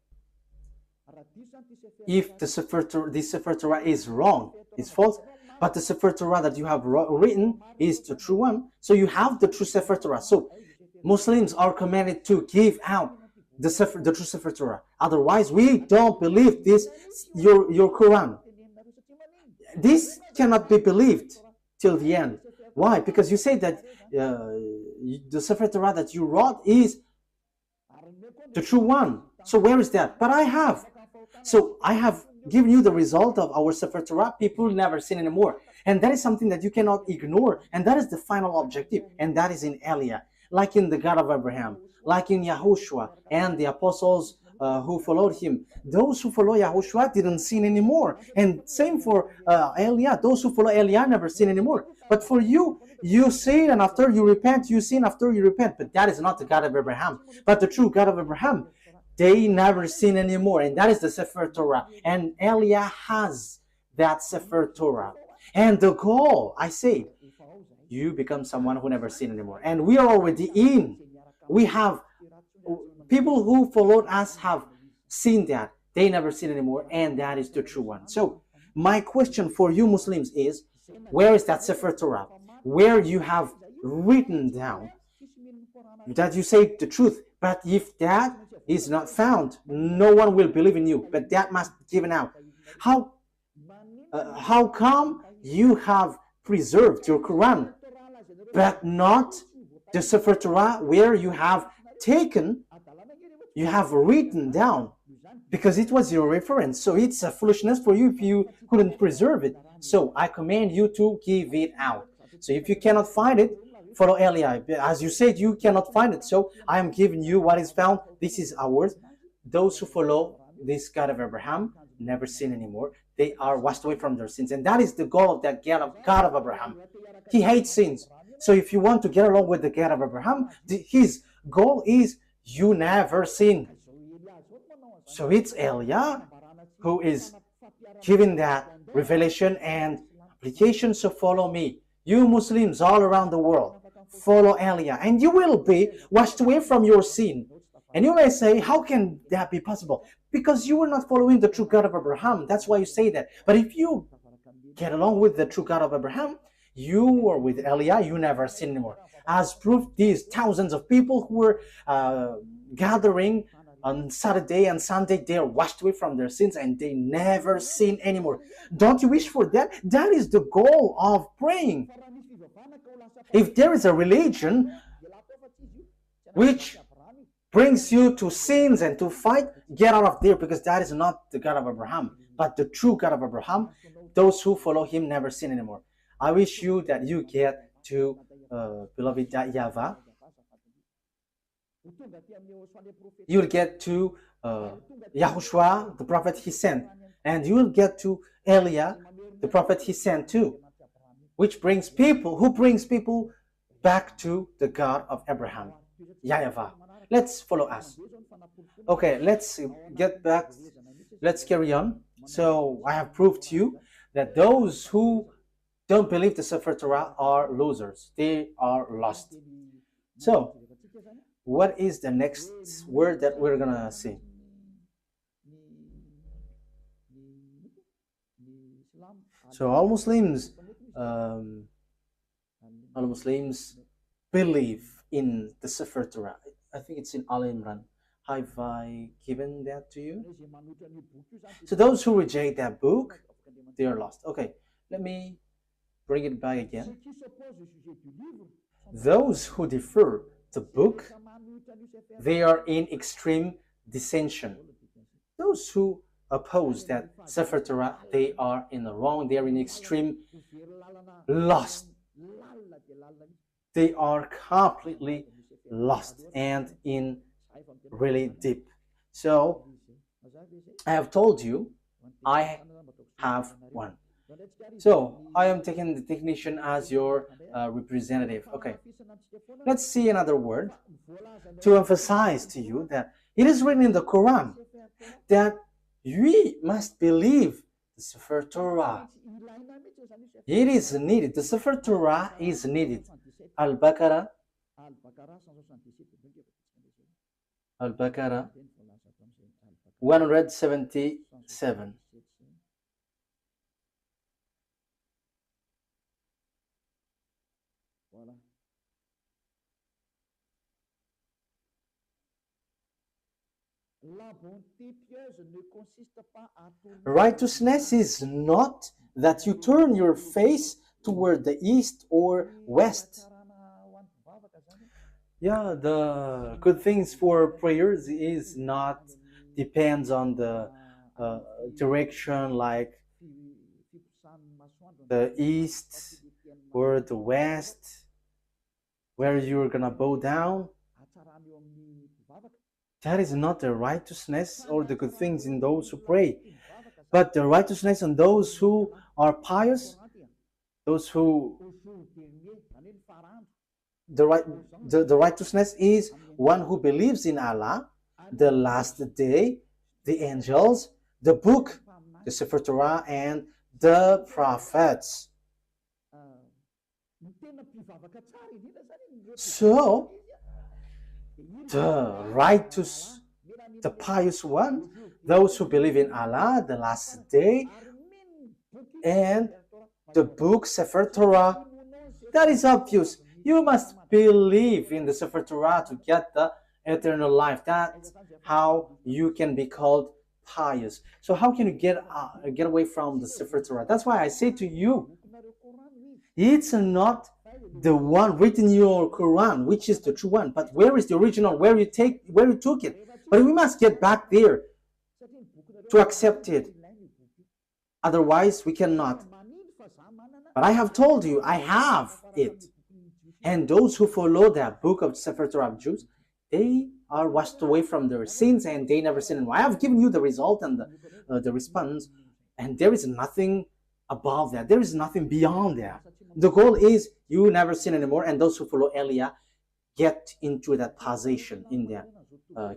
[SPEAKER 1] if the Sefer Torah is wrong, is false, but the Sefer Torah that you have written is the true one, so you have the true Sefer Torah. So, Muslims are commanded to give out the true Sefer Torah. Otherwise, we don't believe this, your Quran. This cannot be believed till the end. Why? Because you say that the Sefer Torah that you wrote is the true one. So where is that? But I have. So I have giving you the result of our Sefer Torah, people never sin anymore. And that is something that you cannot ignore. And that is the final objective. And that is in Eliah, like in the God of Abraham, like in YAHOSHUAH and the apostles who followed him. Those who follow YAHOSHUAH didn't sin anymore. And same for Eliah. Those who follow Eliah never sin anymore. But for you, you sin, and after you repent, you sin after you repent. But that is not the God of Abraham. But the true God of Abraham, they never sin anymore. And that is the Sefer Torah. And Eliah has that Sefer Torah. And the goal, I say, you become someone who never sin anymore. And we are already in. We have people who followed us have seen that. They never sin anymore. And that is the true one. So my question for you Muslims is, where is that Sefer Torah? Where you have written down that you say the truth. But if that is not found, no one will believe in you. But that must be given out. How come you have preserved your Quran, but not the Sefer Torah, where you have taken, you have written down, because it was your reference. So it's a foolishness for you if you couldn't preserve it. So I command you to give it out. So if you cannot find it, follow Eliah. As you said, you cannot find it. So I am giving you what is found. This is ours. Those who follow this God of Abraham never sin anymore. They are washed away from their sins. And that is the goal of that God of Abraham. He hates sins. So if you want to get along with the God of Abraham, his goal is you never sin. So it's Eliah who is giving that revelation and application. So follow me. You Muslims all around the world, follow Eliah, and you will be washed away from your sin. And you may say, how can that be possible? Because you were not following the true God of Abraham. That's why you say that. But if you get along with the true God of Abraham, you are with Eliah, you never sin anymore. As proof, these thousands of people who were gathering on Saturday and Sunday, they are washed away from their sins and they never sin anymore. Don't you wish for that? That is the goal of praying. If there is a religion which brings you to sins and to fight, get out of there, because that is not the God of Abraham. But the true God of Abraham, those who follow him never sin anymore. I wish you that you get to beloved YAHVAH. You will get to YAHOSHUAH, the prophet he sent, and you will get to Eliah, the prophet he sent too, which brings people back to the God of Abraham, YAHVAH. Let's follow us. Okay, let's get back. Let's carry on. So I have proved to you that those who don't believe the Sefer Torah are losers. They are lost. So what is the next word that we're gonna see? So all Muslims believe in the Sefer Torah. I think it's in Al Imran. Have I given that to you? So those who reject that book, they are lost. Okay, let me bring it back again. Those who defer the book, they are in extreme dissension. Those who oppose that Sefer Torah, they are in the wrong. They are in extreme lost. They are completely lost and in really deep. So I have told you I have one. So I am taking the technician as your representative. Okay, let's see another word to emphasize to you that it is written in the Quran that we must believe the Sefer Torah. It is needed. The Sefer Torah is needed. Al-Baqarah 177. Righteousness is not that you turn your face toward the east or west. Yeah, the good things for prayers is not depends on the direction, like the east or the west, where you're gonna bow down. That is not the righteousness or the good things in those who pray, but the righteousness in those who are pious, those who the righteousness is one who believes in Allah, the last day, the angels, the book, the Sefer Torah, and the prophets. So the righteous, the pious one, those who believe in Allah, the last day, and the book Sefer Torah, that is obvious. You must believe in the Sefer Torah to get the eternal life. That's how you can be called pious. So how can you get away from the Sefer Torah? That's why I say to you, it's not the one written in your Quran, which is the true one, but where is the original, where you took it? But we must get back there to accept it. Otherwise, we cannot. But I have told you, I have it. And those who follow that book of Sefer Torah of Jews, they are washed away from their sins and they never sin anymore. I have given you the result and the response, and there is nothing above that. There is nothing beyond that. The goal is you never sin anymore, and those who follow Elia get into that position in that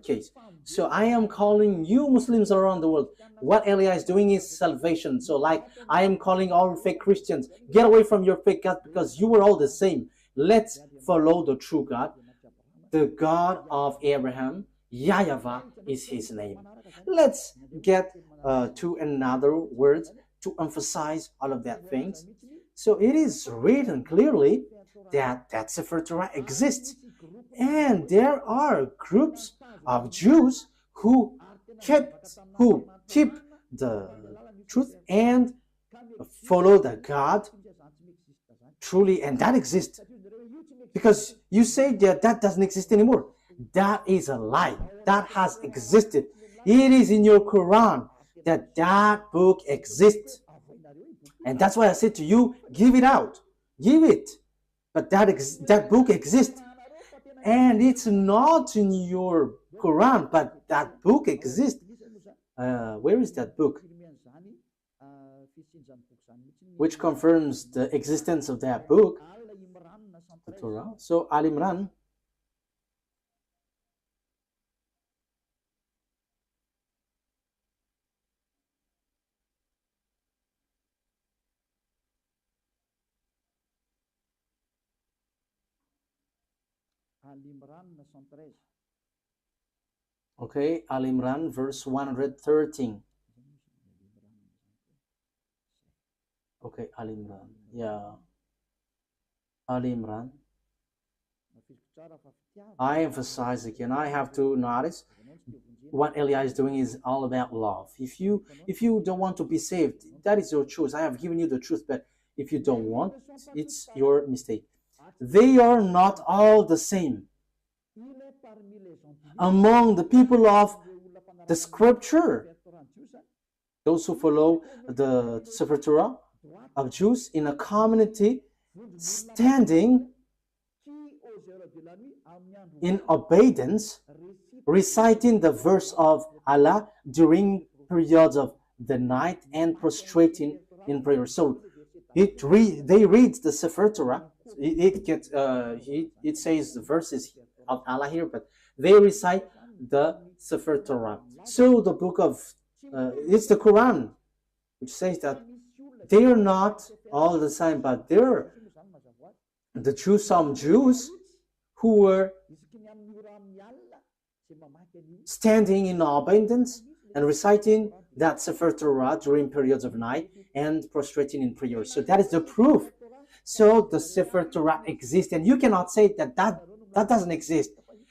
[SPEAKER 1] case. So I am calling you Muslims around the world. What Elia is doing is salvation. So like I am calling all fake Christians, get away from your fake God because you were all the same. Let's follow the true God, the God of Abraham. YAHVAH is his name. Let's get to another word to emphasize all of that things. So it is written clearly that Sefer Torah exists. And there are groups of Jews who keep the truth and follow the God truly, and that exists. Because you say that doesn't exist anymore. That is a lie. That has existed. It is in your Quran that book exists. And that's why I said to you, give it out. Give it. But that book exists. And it's not in your Quran, but that book exists. Where is that book? Which confirms the existence of that book, the Torah. So Al Imran. Okay, Al Imran, verse 113. Okay, Al Imran. Yeah. Al Imran. I emphasize again, I have to notice what Elia is doing is all about love. If you don't want to be saved, that is your choice. I have given you the truth, but if you don't want, it's your mistake. They are not all the same. Among the people of the scripture, those who follow the Sefer Torah of Jews in a community standing in obedience, reciting the verse of Allah during periods of the night and prostrating in prayer. So they read the Sefer Torah. It says the verses of Allah here, but they recite the Sefer Torah. So the book of it's the Quran, which says that they are not all the same, but they're the Jews, some Jews who were standing in abundance and reciting that Sefer Torah during periods of night and prostrating in prayer. So that is the proof. So the Sefer Torah exists, and you cannot say that doesn't exist.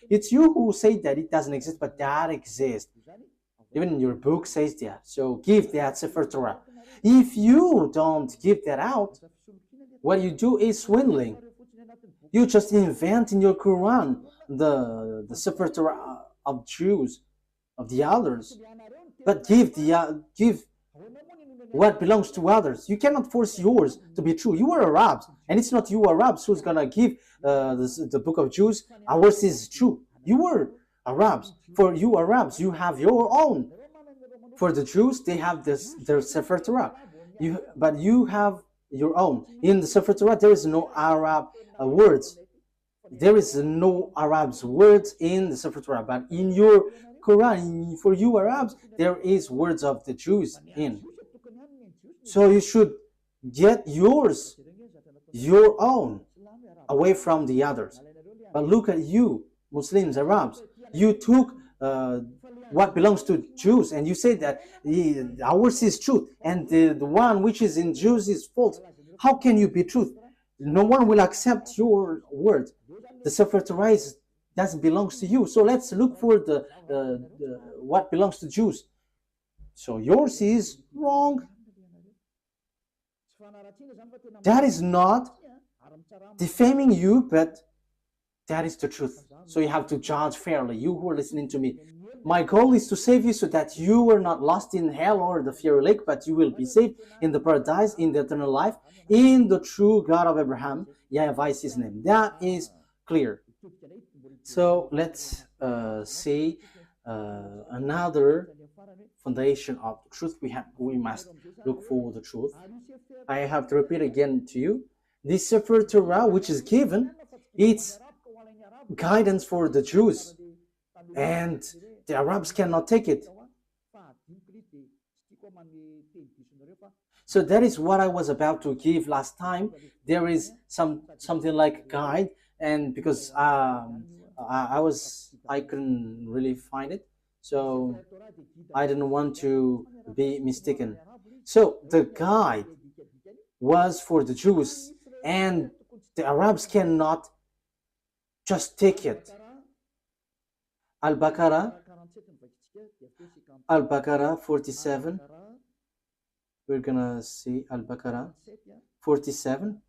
[SPEAKER 1] It's you who say that it doesn't exist, but that exists. Even your book says that. So give that Sefer Torah. If you don't give that out, what you do is swindling. You just invent in your Quran the Sefer Torah of Jews, of the others. but give what belongs to others. You cannot force yours to be true. You are Arabs, and it's not you Arabs who's gonna give the book of Jews. Ours is true. You were Arabs. For you Arabs, you have your own. For the Jews, they have their Sefer Torah. But you have your own. In the Sefer Torah, there is no Arab words. There is no Arabs words in the Sefer Torah. But in your Quran, for you Arabs, there is words of the Jews in. So you should get yours, your own, away from the others. But look at you, Muslims, Arabs. You took what belongs to Jews, and you say that ours is truth, and the one which is in Jews is false. How can you be truth? No one will accept your word. The Sefer Torah doesn't belong to you. So let's look for the what belongs to Jews. So yours is wrong. That is not defaming you, but that is the truth. So you have to judge fairly, you who are listening to me. My goal is to save you so that you are not lost in hell or the fiery lake, but you will be saved in the paradise, in the eternal life, in the true God of Abraham. YAHVAH is his name. That is clear. So let's see another foundation of the truth. We must look for the truth. I have to repeat again to you. This Sefer Torah, which is given, it's guidance for the Jews, and the Arabs cannot take it. So that is what I was about to give last time. There is something like guide, and because I couldn't really find it, so I didn't want to be mistaken. So the guide was for the Jews, and the Arabs cannot just take it. Al-Baqarah 47. We're gonna see Al-Baqarah 47.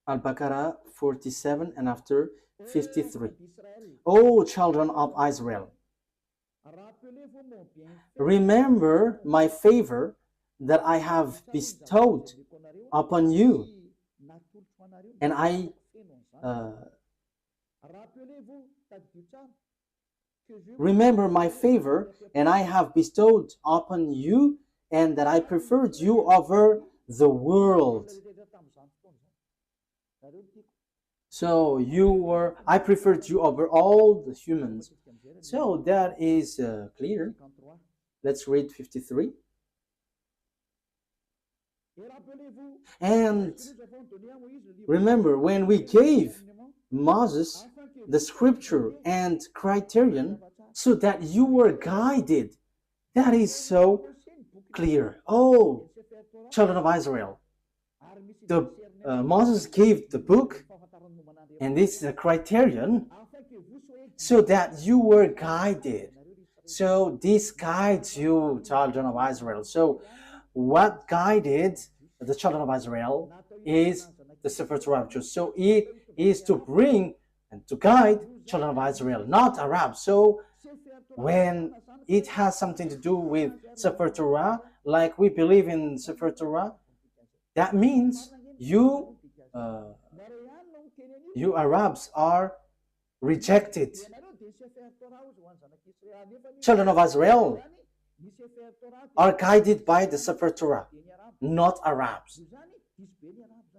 [SPEAKER 1] Al-Baqarah 47 and after 53. O children of Israel, remember my favor that I have bestowed upon you, and I remember my favor and I have bestowed upon you, and that I preferred you over the world. So I preferred you over all the humans. So that is clear. Let's read 53. And remember, when we gave Moses the scripture and criterion so that you were guided, that is so clear. Oh, children of Israel, Moses gave the book, and this is a criterion so that you were guided. So this guides you, children of Israel. So what guided the children of Israel is the Sefer Torah. So it is to bring and to guide children of Israel, not Arabs. So when it has something to do with Sefer Torah, like we believe in Sefer Torah, that means you Arabs are rejected. Children of Israel are guided by the Sefer Torah, not Arabs.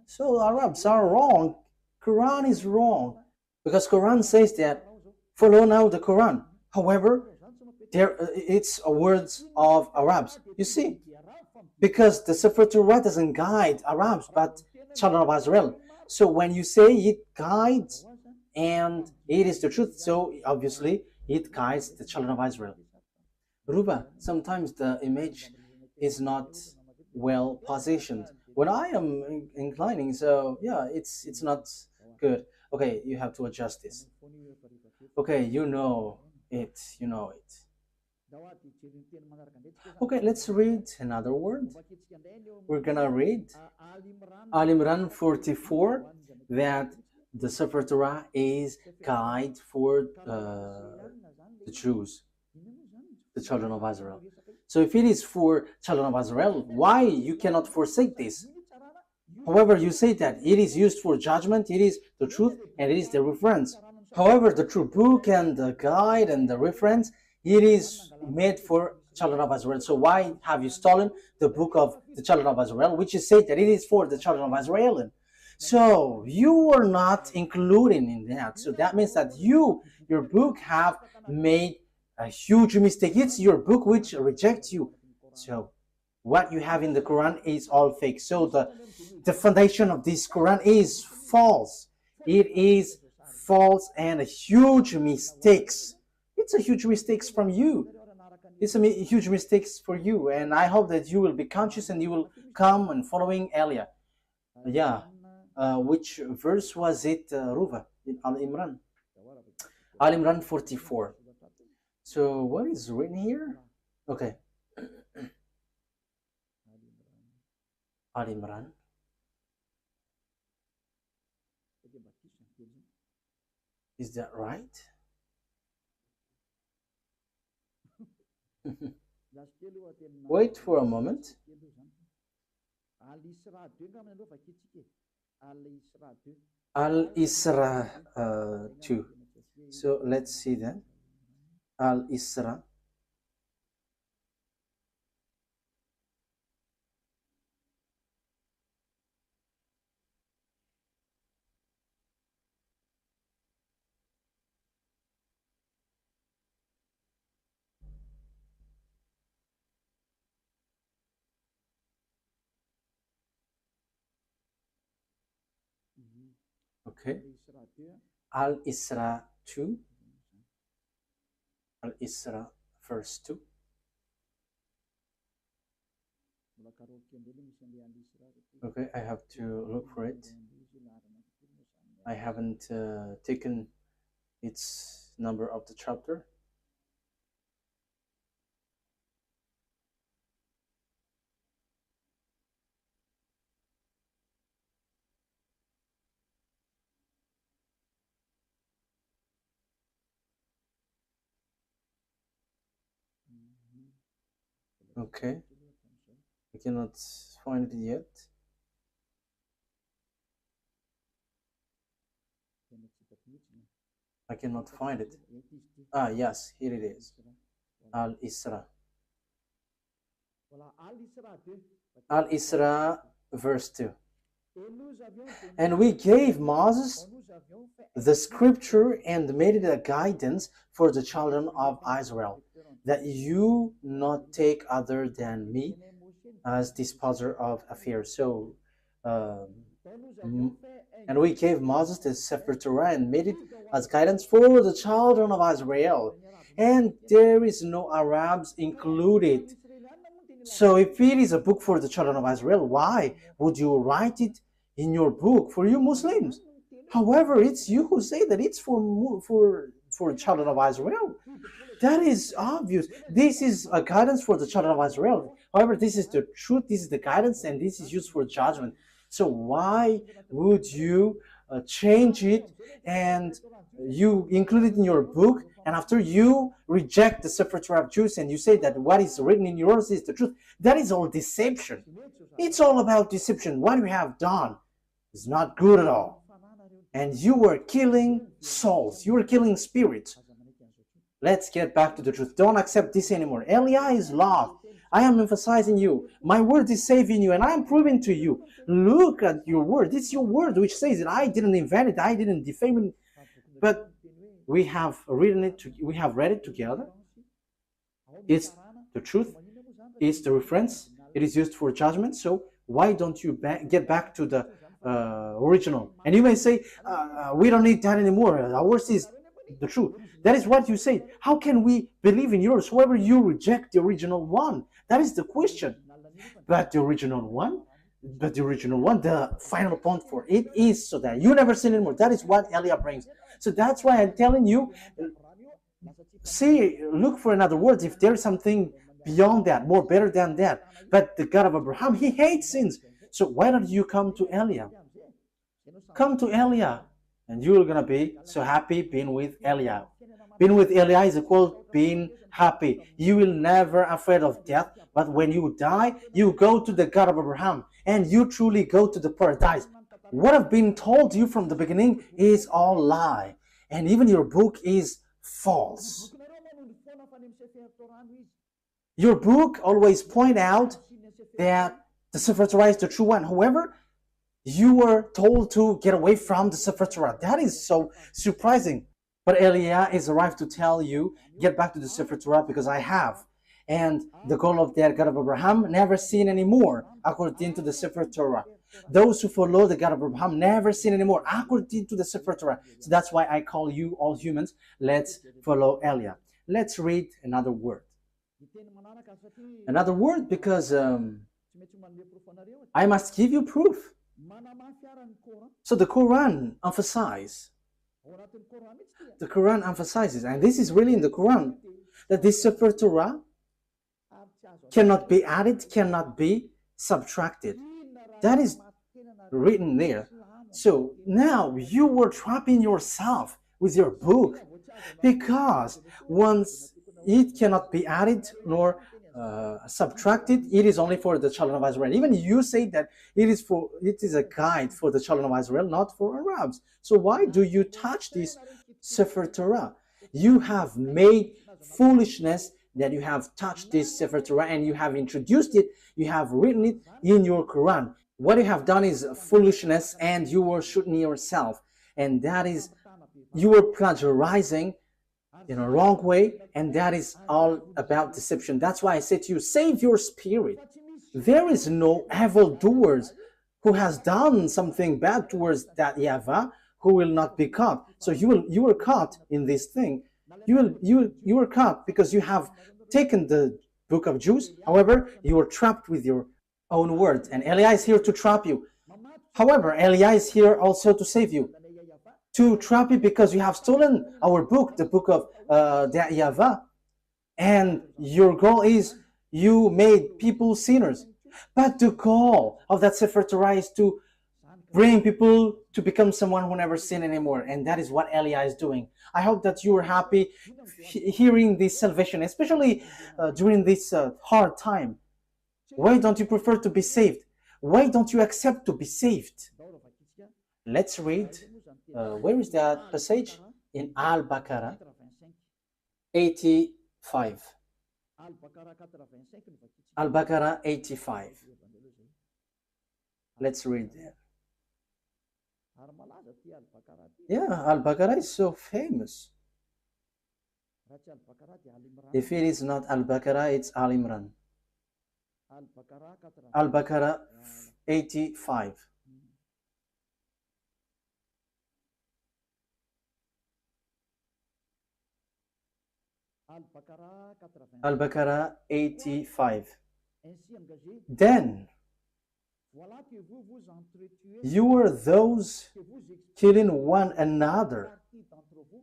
[SPEAKER 1] So Arabs are wrong. Quran is wrong, because Quran says that follow now the Quran. However, it's words of Arabs. You see, because the Sefer Torah doesn't guide Arabs, but children of Israel. So when you say it guides and it is the truth, so obviously it guides the children of Israel. Ruba, sometimes the image is not well positioned when I am inclining, so yeah, it's not good. Okay, you have to adjust this. Okay, you know it. Okay, let's read another word. We're gonna read Al Imran 44, that the Sefer Torah is guide for the Jews, the children of Israel. So if it is for children of Israel, why you cannot forsake this? However, you say that it is used for judgment, it is the truth, and it is the reference. However, the true book and the guide and the reference, it is made for children of Israel. So why have you stolen the book of the children of Israel, which is said that it is for the children of Israel? So you are not including in that. So that means that your book have made a huge mistake. It's your book which rejects you. So what you have in the Quran is all fake. So the foundation of this Quran is false. It is false and a huge mistakes. It's a huge mistakes from you. It's a huge mistakes for you, and I hope that you will be conscious and you will come and following Elia. Yeah, which verse was it, Ruva, in Al Imran? Al Imran 44. So what is written here? Okay. Al Imran. Is that right? Wait for a moment. Al-Isra 2. So let's see that. Al-Isra. Okay. Al-Isra 2. Al-Isra verse 2. Okay, I have to look for it. I haven't taken its number of the chapter. Okay, I cannot find it yet. I cannot find it. Ah, yes, here it is. Al-Isra. Al-Isra verse 2. And we gave Moses the scripture and made it a guidance for the children of Israel, that you not take other than me as disposer of affairs. So, and we gave Moses the Sefer Torah and made it as guidance for the children of Israel. And there is no Arabs included. So if it is a book for the children of Israel, why would you write it in your book for you Muslims? However, it's you who say that it's for children of Israel. That is obvious. This is a guidance for the children of Israel. However, this is the truth, this is the guidance, and this is used for judgment. So why would you change it and you include it in your book, and after you reject the Sefer Torah of Jews and you say that what is written in yours is the truth? That is all deception. It's all about deception. What you have done is not good at all. And you were killing souls. You were killing spirits. Let's get back to the truth. Don't accept this anymore. Elia is love. I am emphasizing you. My word is saving you, and I am proving to you. Look at your word. It's your word which says that I didn't invent it. I didn't defame it. But we have written it. We have read it together. It's the truth. It's the reference. It is used for judgment. So why don't you get back to the original? And you may say, we don't need that anymore. Ours is the truth. That is what you say. How can we believe in yours? However, you reject the original one. That is the question. But the original one, the final point for it is so that you never sin anymore. That is what Elia brings. So that's why I'm telling you, See, look for another word if there is something beyond that, more better than that. But the God of Abraham, he hates sins. So why don't you come to Eliah? Come to Eliah, and you're gonna be so happy being with Eliah. Being with Eliah is equal being happy. You will never afraid of death, but when you die, you go to the God of Abraham, and you truly go to the paradise. What I've been told you from the beginning is all lie, and even your book is false. Your book always point out that the Sefer Torah is the true one. However, you were told to get away from the Sefer Torah. That is so surprising. But Eliah is arrived to tell you, get back to the Sefer Torah because I have. And the goal of the God of Abraham never seen anymore, according to the Sefer Torah. Those who follow the God of Abraham never sin anymore, according to the Sefer Torah. So that's why I call you all humans. Let's follow Eliah. Let's read another word. Another word because I must give you proof. So the Quran emphasizes, and this is really in the Quran, that this Sefer Torah cannot be added, cannot be subtracted. That is written there. So now you were trapping yourself with your book because once it cannot be added nor subtracted, it is only for the children of Israel. Even you say that it is a guide for the children of Israel, not for Arabs. So why do you touch this Sefer Torah? You have made foolishness that you have touched this Sefer Torah and you have introduced it, you have written it in your Quran. What you have done is foolishness and you were shooting yourself. And that is, you were plagiarizing in a wrong way, and that is all about deception. That's why I say to you, save your spirit. There is no evildoers who has done something bad towards that YAHVAH who will not be caught. So you were caught in this thing. You were caught because you have taken the book of Jews. However, you were trapped with your own words, and Eliah is here to trap you. However, Eliah is here also to save you, to trap you because you have stolen our book, the book of the YAHVAH, and your goal is you made people sinners. But the goal of that Sefer Torah is to bring people to become someone who never sin anymore, and that is what Eliah is doing. I hope that you are happy hearing this salvation, especially during this hard time. Why don't you prefer to be saved? Why don't you accept to be saved? Let's read. Where is that passage? In Al-Baqarah 85. Al-Baqarah 85. Let's read there. Yeah, Al-Baqarah is so famous. If it is not Al-Baqarah, it's Al-Imran. Al-Baqarah 85. Al-Baqarah 85. Then you were those killing one another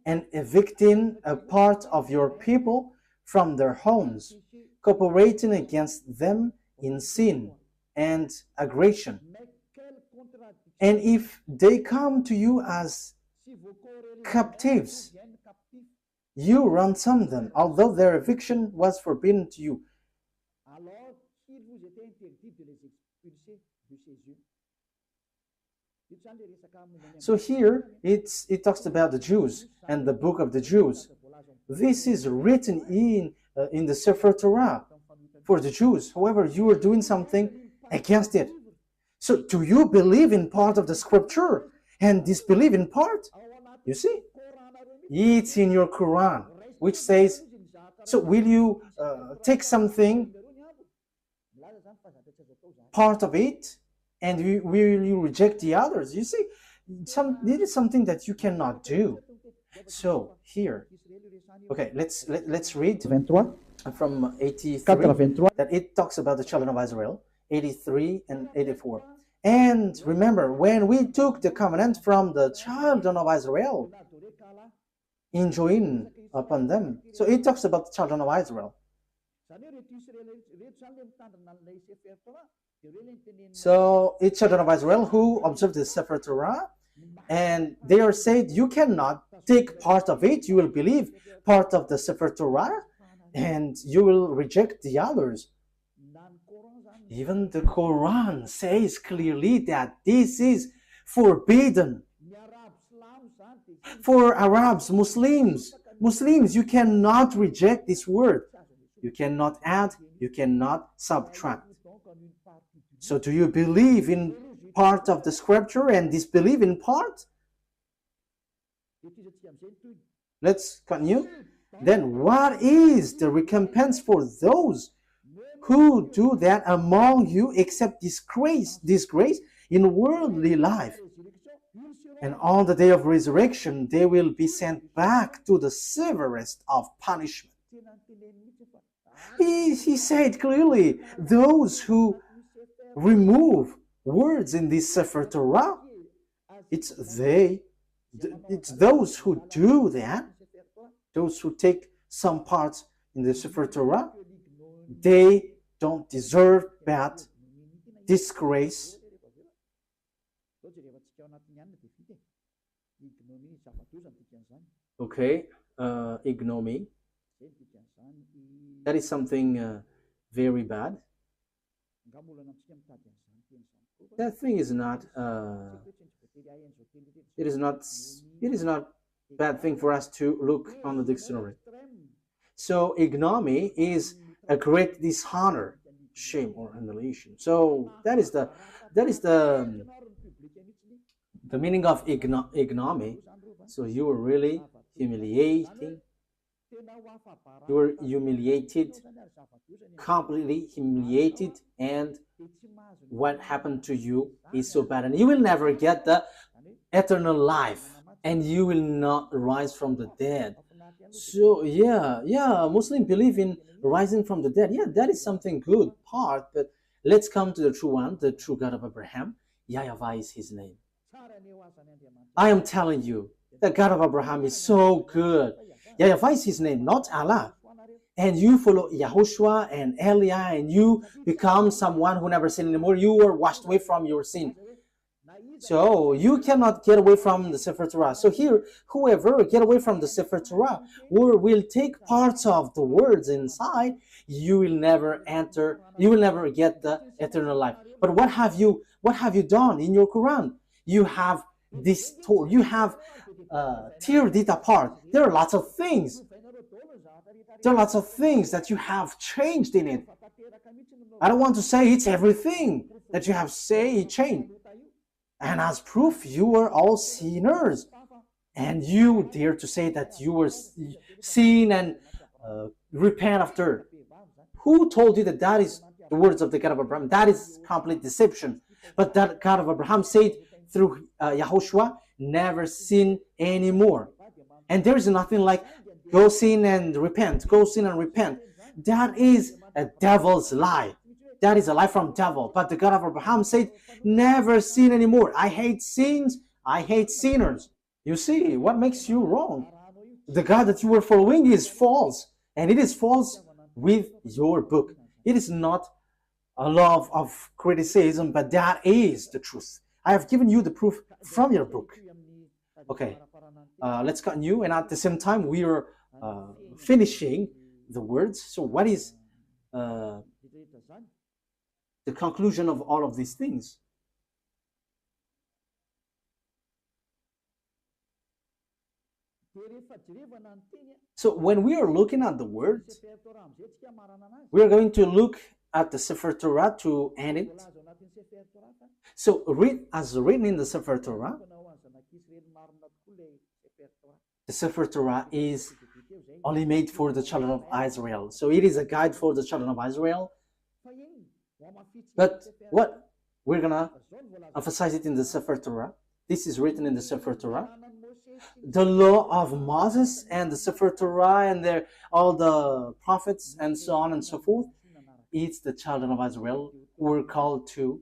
[SPEAKER 1] and evicting a part of your people from their homes, cooperating against them in sin and aggression. And if they come to you as captives, you ransom them, although their eviction was forbidden to you. So here it talks about the Jews and the book of the Jews. This is written in the Sefer Torah for the Jews. However, you are doing something against it. So do you believe in part of the scripture and disbelieve in part? You see, it's in your Quran, which says, so will you take something, part of it, and will you reject the others? You see, this is something that you cannot do. So here, okay, let's read from 83, that it talks about the children of Israel, 83 and 84. And remember, when we took the covenant from the children of Israel, enjoin upon them. So it talks about the children of Israel. So it's children of Israel who observe the Sefer Torah, and they are said, you cannot take part of it. You will believe part of the Sefer Torah, and you will reject the others. Even the Quran says clearly that this is forbidden. For Arabs, Muslims, you cannot reject this word. You cannot add, you cannot subtract. So do you believe in part of the scripture and disbelieve in part? Let's continue. Then what is the recompense for those who do that among you except disgrace in worldly life? And on the day of resurrection, they will be sent back to the severest of punishment. He said clearly, those who remove words in this Sefer Torah, it's those who do that, those who take some parts in the Sefer Torah, they don't deserve that disgrace. Okay, ignominy. That is something very bad. That thing is not. It is not bad thing for us to look on the dictionary. So ignominy is a great dishonor, shame, or humiliation. So that is the meaning of ignominy. So you are really humiliating. You were humiliated, completely humiliated, and what happened to you is so bad, and you will never get the eternal life, and you will not rise from the dead. So yeah, Muslims believe in rising from the dead. Yeah, that is something good part, but let's come to the true one, the true God of Abraham. YAHVAH is his name. I am telling you, the God of Abraham is so good. YAHVAH is his name, not Allah. And you follow YAHOSHUAH and Eliah, and you become someone who never sinned anymore. You were washed away from your sin. So you cannot get away from the Sefer Torah. So here, whoever get away from the Sefer Torah or will take parts of the words inside, you will never enter, you will never get the eternal life. But what have you done in your Quran? You have distorted, you have teared it apart. There are lots of things. There are lots of things that you have changed in it. I don't want to say it's everything that you have changed. And as proof, you were all sinners. And you dare to say that you were sin and repent after. Who told you that that is the words of the God of Abraham? That is complete deception. But that God of Abraham said through YAHOSHUAH, never sin anymore. And there is nothing like go sin and repent, go sin and repent. That is a devil's lie. That is a lie from devil. But the God of Abraham said, never sin anymore. I hate sins. I hate sinners. You see, what makes you wrong? The God that you were following is false. And it is false with your book. It is not a love of criticism, but that is the truth. I have given you the proof from your book. Okay, let's continue. And at the same time, we are finishing the words. So what is the conclusion of all of these things? So when we are looking at the words, we are going to look at the Sefer Torah to end it. So as written in the Sefer Torah, the Sefer Torah is only made for the children of Israel. So it is a guide for the children of Israel. But what we're gonna emphasize it in the Sefer Torah. This is written in the Sefer Torah. The law of Moses and the Sefer Torah and all the prophets and so on and so forth. It's the children of Israel who were called to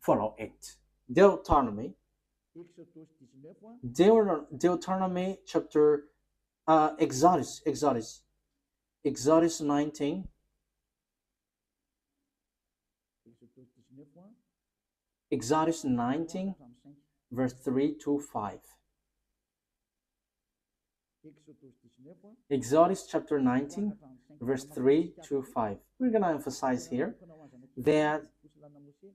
[SPEAKER 1] follow it. Deuteronomy chapter Exodus 19. Exodus 19, verse 3 to 5. Exodus chapter 19, verse 3 to 5. We're going to emphasize here that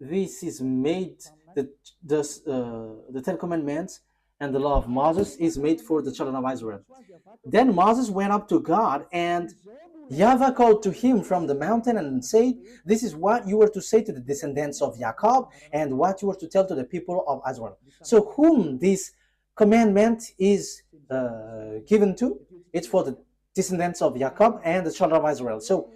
[SPEAKER 1] this is made, the Ten Commandments and the law of Moses is made for the children of Israel. Then Moses went up to God, and YAHVAH called to him from the mountain and said, "This is what you were to say to the descendants of Jacob, and what you were to tell to the people of Israel." So whom this commandment is given to? It's for the descendants of Jacob and the children of Israel. So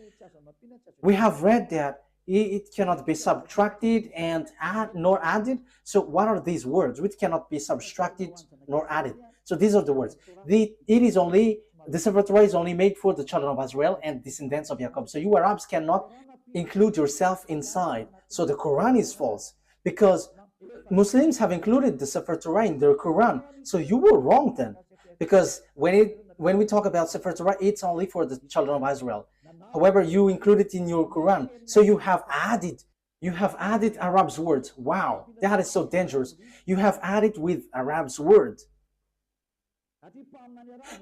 [SPEAKER 1] we have read that it cannot be subtracted and nor added. So what are these words? Which cannot be subtracted nor added. So these are the words. The Sefer Torah is only made for the children of Israel and descendants of Jacob. So you Arabs cannot include yourself inside. So the Quran is false, because Muslims have included the Sefer Torah in their Quran. So you were wrong then, because when we talk about Sefer Torah, it's only for the children of Israel. However, you include it in your Quran. So you have added Arab's words. Wow, that is so dangerous. You have added with Arab's words,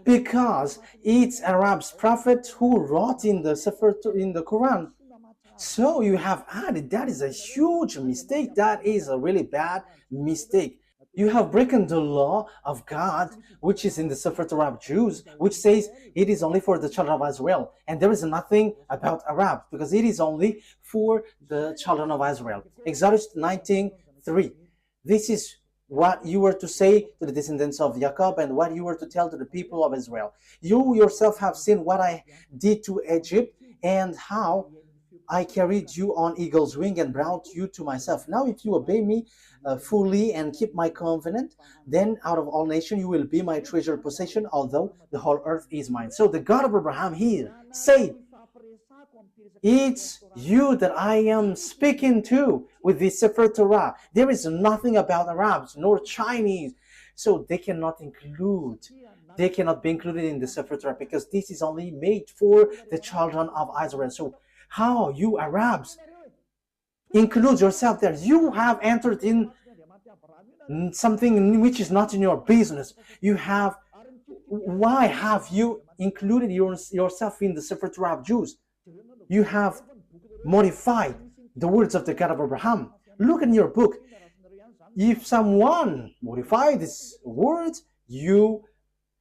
[SPEAKER 1] because it's Arab's prophet who wrote in the Quran. So you have added. That is a huge mistake. That is a really bad mistake. You have broken the law of God, which is in the Sefer Torah of Jews, which says it is only for the children of Israel. And there is nothing about Arabs, because it is only for the children of Israel. Exodus 19:3. This is what you were to say to the descendants of Jacob, and what you were to tell to the people of Israel. You yourself have seen what I did to Egypt, and how I carried you on eagle's wing and brought you to myself. Now if you obey me fully and keep my covenant, then out of all nations you will be my treasured possession, although the whole earth is mine. So the God of Abraham here said, it's you that I am speaking to with the Sefer Torah. There is nothing about Arabs nor Chinese. So they cannot be included in the Sefer Torah, because this is only made for the children of Israel. So how you Arabs include yourself there? You have entered in something which is not in your business. Why have you included yourself in the Sefer Torah of Jews? You have modified the words of the God of Abraham. Look in your book. If someone modifies these words, you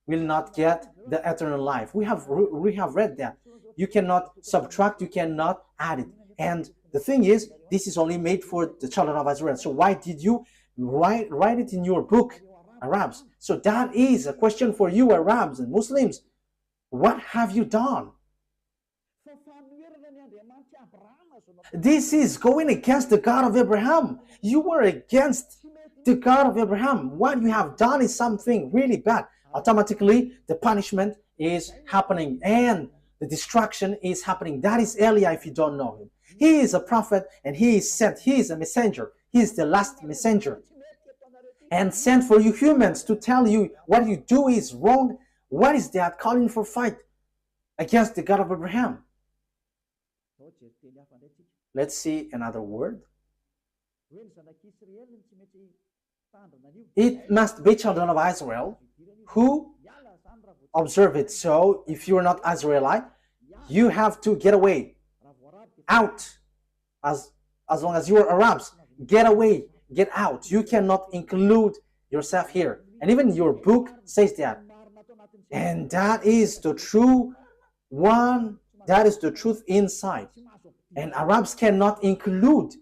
[SPEAKER 1] will not get the eternal life. We have read that. You cannot subtract, you cannot add it. And the thing is, this is only made for the children of Israel. So why did you write it in your book, Arabs? So that is a question for you, Arabs and Muslims. What have you done? This is going against the God of Abraham. You were against the God of Abraham. What you have done is something really bad. Automatically, the punishment is happening, and the destruction is happening. That is Eliah, if you don't know him. He is a prophet, and he is sent. He is a messenger. He is the last messenger, and sent for you humans to tell you what you do is wrong. What is that? Calling for fight against the God of Abraham. Let's see another word. It must be children of Israel who observe it. So if you are not Israelite, you have to get away, out. As long as you are Arabs, get away, get out. You cannot include yourself here. And even your book says that. And that is the true one. That is the truth inside. And Arabs cannot include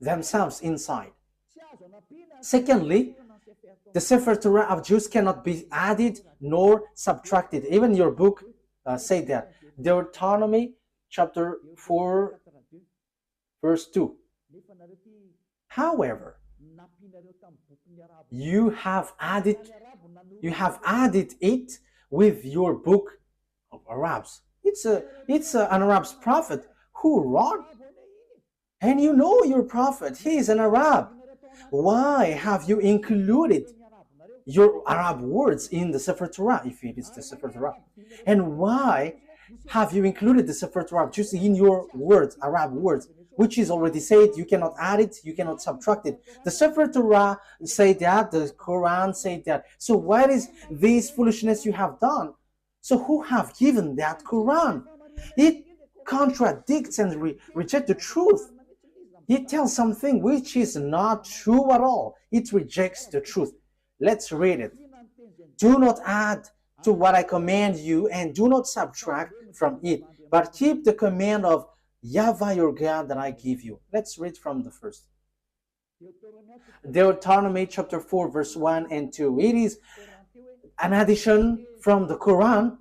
[SPEAKER 1] themselves inside. Secondly, the Sefer Torah of Jews cannot be added nor subtracted. Even your book say that. Deuteronomy chapter 4, verse 2. However, you have added it with your book of Arabs. It's an Arab's prophet who wrote, and you know your prophet, he is an Arab. Why have you included your Arab words in the Sefer Torah, if it is the Sefer Torah? And why have you included the Sefer Torah just in your words, Arab words, which is already said, you cannot add it, you cannot subtract it. The Sefer Torah say that, the Quran say that. So what is this foolishness you have done? So who have given that Quran? It contradicts and rejects the truth. It tells something which is not true at all. It rejects the truth. Let's read it. Do not add to what I command you, and do not subtract from it, but keep the command of YAHVAH your God that I give you. Let's read from the first. Deuteronomy chapter 4 verse 1 and 2. It is an addition from the Quran.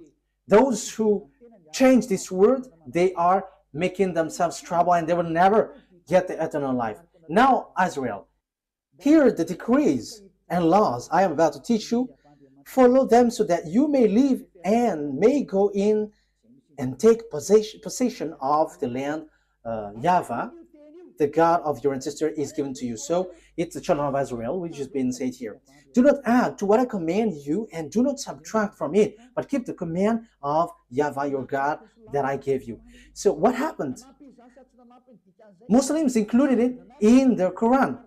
[SPEAKER 1] Those who change this word, they are making themselves trouble and they will never get the eternal life. Now, Israel, hear the decrees and laws I am about to teach you. Follow them so that you may live and may go in and take possession of the land YAHVAH, the God of your ancestor, is given to you. So it's the children of Israel, which is being said here. Do not add to what I command you, and do not subtract from it, but keep the command of YAHVAH your God that I gave you. So what happened? Muslims included it in their Quran.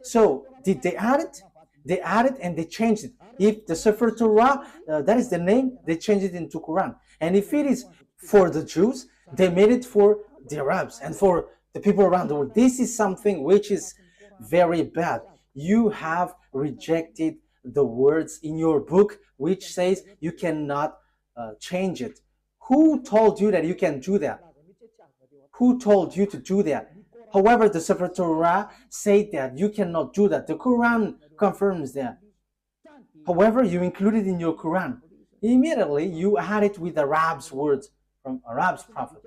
[SPEAKER 1] So did they add it? They added and they changed it. If the Sefer Torah, that is the name, they changed it into Quran. And if it is for the Jews, they made it for the Arabs and for the people around the world. This is something which is very bad. You have rejected the words in your book which says you cannot change it. Who told you that you can do that? Who told you to do that? However, the Sefer Torah said that you cannot do that. The Quran confirms that. However, you include it in your Quran. Immediately, you add it with Arab's words from Arab's prophet.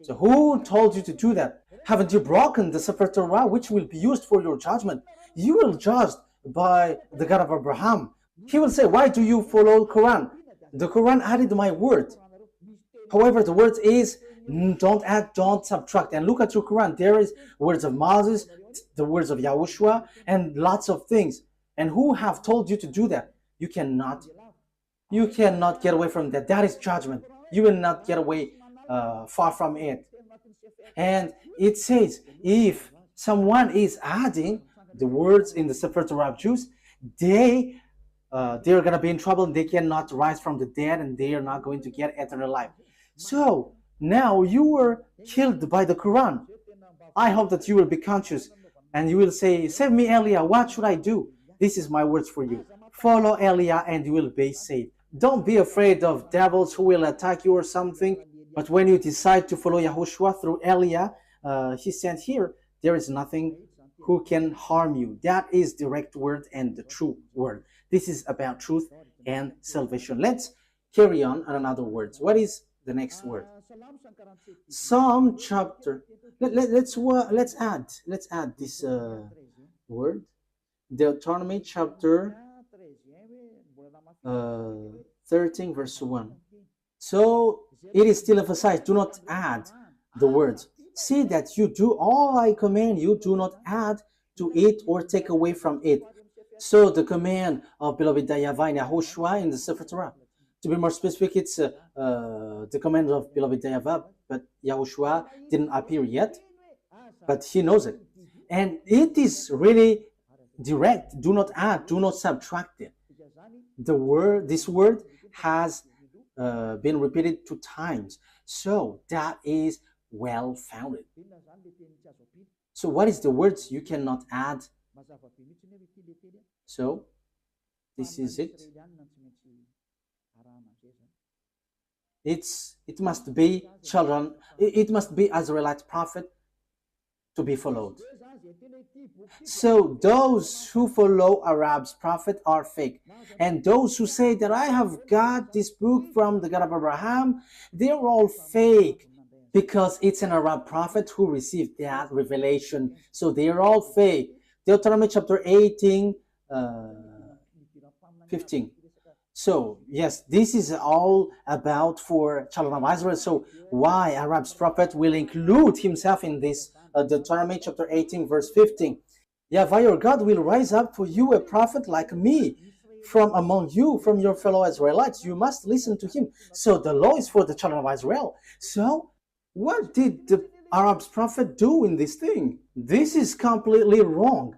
[SPEAKER 1] So who told you to do that? Haven't you broken the Sefer Torah, which will be used for your judgment? You will judge by the God of Abraham. He will say, why do you follow Quran? The Quran added my word. However, the word is, don't add, don't subtract. And look at your Quran. There is words of Moses, the words of YAHOSHUAH, and lots of things. And who have told you to do that? You cannot get away from that. That is judgment. You will not get away far from it. And it says, if someone is adding the words in the Sefer Torah of Jews, they're going to be in trouble. They cannot rise from the dead, and they are not going to get eternal life. So now you were killed by the Quran. I hope that you will be conscious and you will say, save me, Elia, what should I do? This is my words for you. Follow Elia and you will be saved. Don't be afraid of devils who will attack you or something. But when you decide to follow YAHOSHUAH through Elia, he said here, there is nothing who can harm you. That is direct word and the true word. This is about truth and salvation. Let's carry on another words. What is the next word? Psalm chapter. Let's add this word. Deuteronomy chapter 13 verse 1. So it is still emphasized, do not add the words. See that you do all I command you, do not add to it or take away from it. So the command of beloved YAHVAH and YAHOSHUAH in the Sefer Torah. To be more specific, it's the command of beloved YAHVAH, but YAHOSHUAH didn't appear yet, but he knows it. And it is really direct. Do not add, do not subtract it. This word has been repeated 2 times. So that is well founded. So what is the words you cannot add? So this is it. It must be children. It must be Israelite prophet to be followed. So those who follow Arab's prophet are fake. And those who say that I have got this book from the God of Abraham, they're all fake because it's an Arab prophet who received that revelation. So they're all fake. Deuteronomy chapter 18, 15. So yes, this is all about for children of Israel. So why Arab's prophet will include himself in this Deuteronomy chapter 18 verse 15. YAHVAH your God will rise up for you a prophet like me, from among you, from your fellow Israelites. You must listen to him. So the law is for the children of Israel. So what did the Arab's prophet do in this thing? This is completely wrong.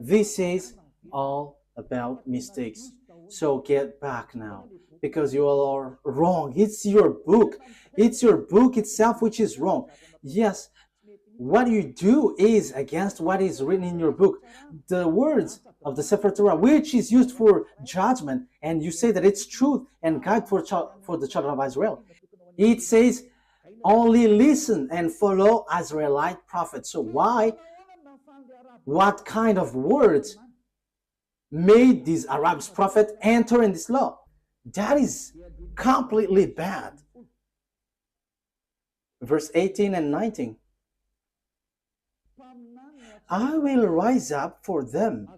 [SPEAKER 1] This is all about mistakes. So get back now, because you all are wrong. It's your book. It's your book itself which is wrong. Yes, what you do is against what is written in your book. The words of the Sefer Torah, which is used for judgment, and you say that it's truth and guide for the children of Israel. It says, only listen and follow Israelite prophets. So why? What kind of words made these Arabs prophet enter in this law? That is completely bad. Verse 18 and 19. I will rise up for them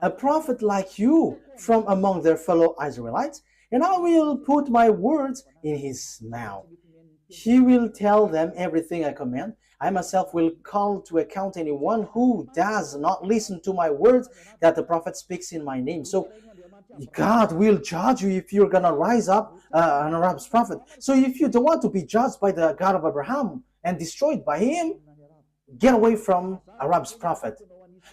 [SPEAKER 1] a prophet like you from among their fellow Israelites, and I will put my words in his mouth. He will tell them everything I command. I myself will call to account anyone who does not listen to my words that the prophet speaks in my name. So God will judge you if you're going to rise up an Arab's prophet. So if you don't want to be judged by the God of Abraham and destroyed by him, get away from Arab's prophet.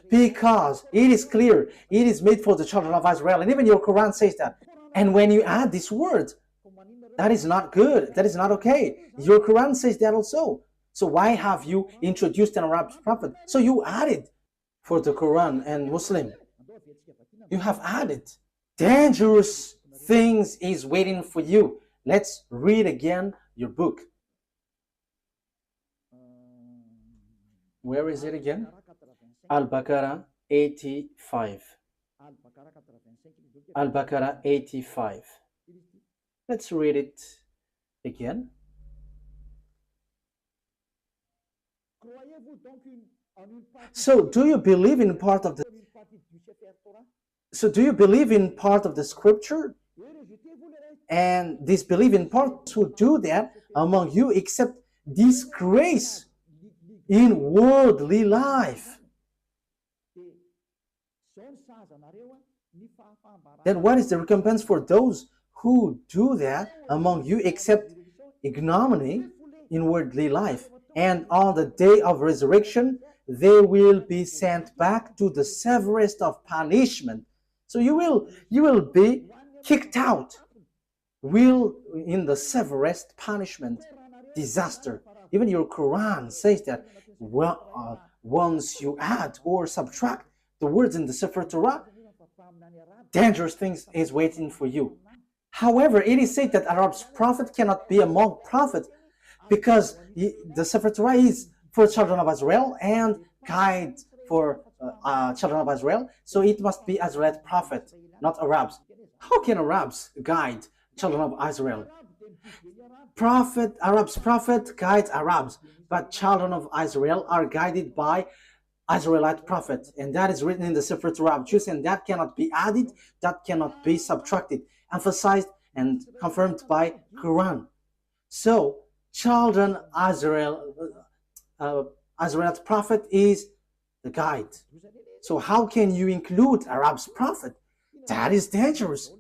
[SPEAKER 1] Because it is clear, it is made for the children of Israel. And even your Quran says that. And when you add this word, that is not good. That is not okay. Your Quran says that also. So why have you introduced an Arab prophet? So you added for the Quran and Muslim. You have added. Dangerous things is waiting for you. Let's read again your book. Where is it again? Al-Baqarah 85. Al-Baqarah 85. Let's read it again. So do you believe in part of the scripture? And disbelieve in part to do that among you, except disgrace in worldly life. Then what is the recompense for those who do that among you except ignominy in worldly life? And on the day of resurrection, they will be sent back to the severest of punishment. So you will be kicked out. In the severest punishment, disaster. Even your Quran says that once you add or subtract the words in the Sefer Torah, dangerous things is waiting for you. However, it is said that Arab's prophet cannot be among prophets because the Sefer Torah is for children of Israel and guide for children of Israel. So it must be Israelite prophet, not Arabs. How can Arabs guide children of Israel? Arab's prophet guides Arabs, but children of Israel are guided by Israelite prophet, and that is written in the Sefer Torah of Jews, and that cannot be added, that cannot be subtracted, emphasized and confirmed by Quran. So, children Israelite prophet is the guide. So how can you include Arab's prophet? That is dangerous.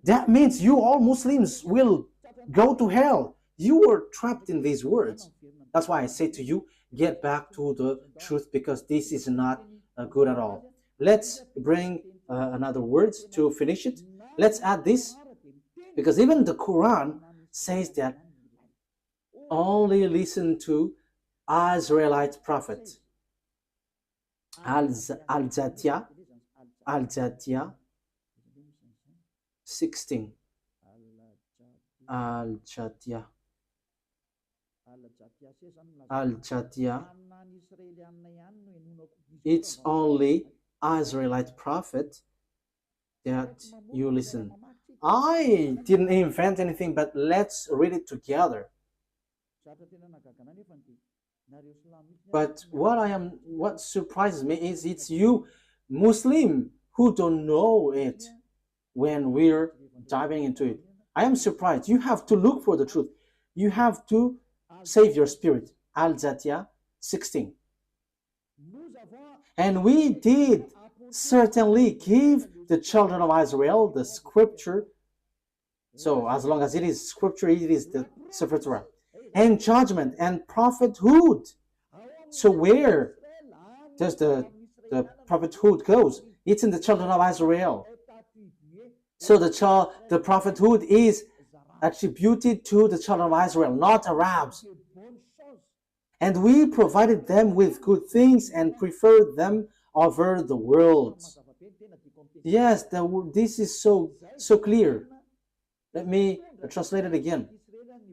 [SPEAKER 1] That means you all Muslims will go to hell. You were trapped in these words. That's why I say to you, get back to the truth, because this is not good at all. Let's bring another words to finish it. Let's add this, because even the Quran says that only listen to Israelite prophet. Al-Zatiyah 16. Al-Zatiyah. It's only Israelite prophet that you listen. I didn't invent anything, but let's read it together. But what surprises me is it's you Muslim who don't know it when we're diving into it. I am surprised. You have to look for the truth. You have to save your spirit. Al-Zatiyah 16. And we did certainly give the children of Israel the scripture. So as long as it is scripture, it is the Sefer Torah. And judgment and prophethood. So where does the prophethood goes? It's in the children of Israel. So the prophethood is attributed to the children of Israel, not Arabs. And we provided them with good things and preferred them over the world. Yes, this is so clear. Let me translate it again.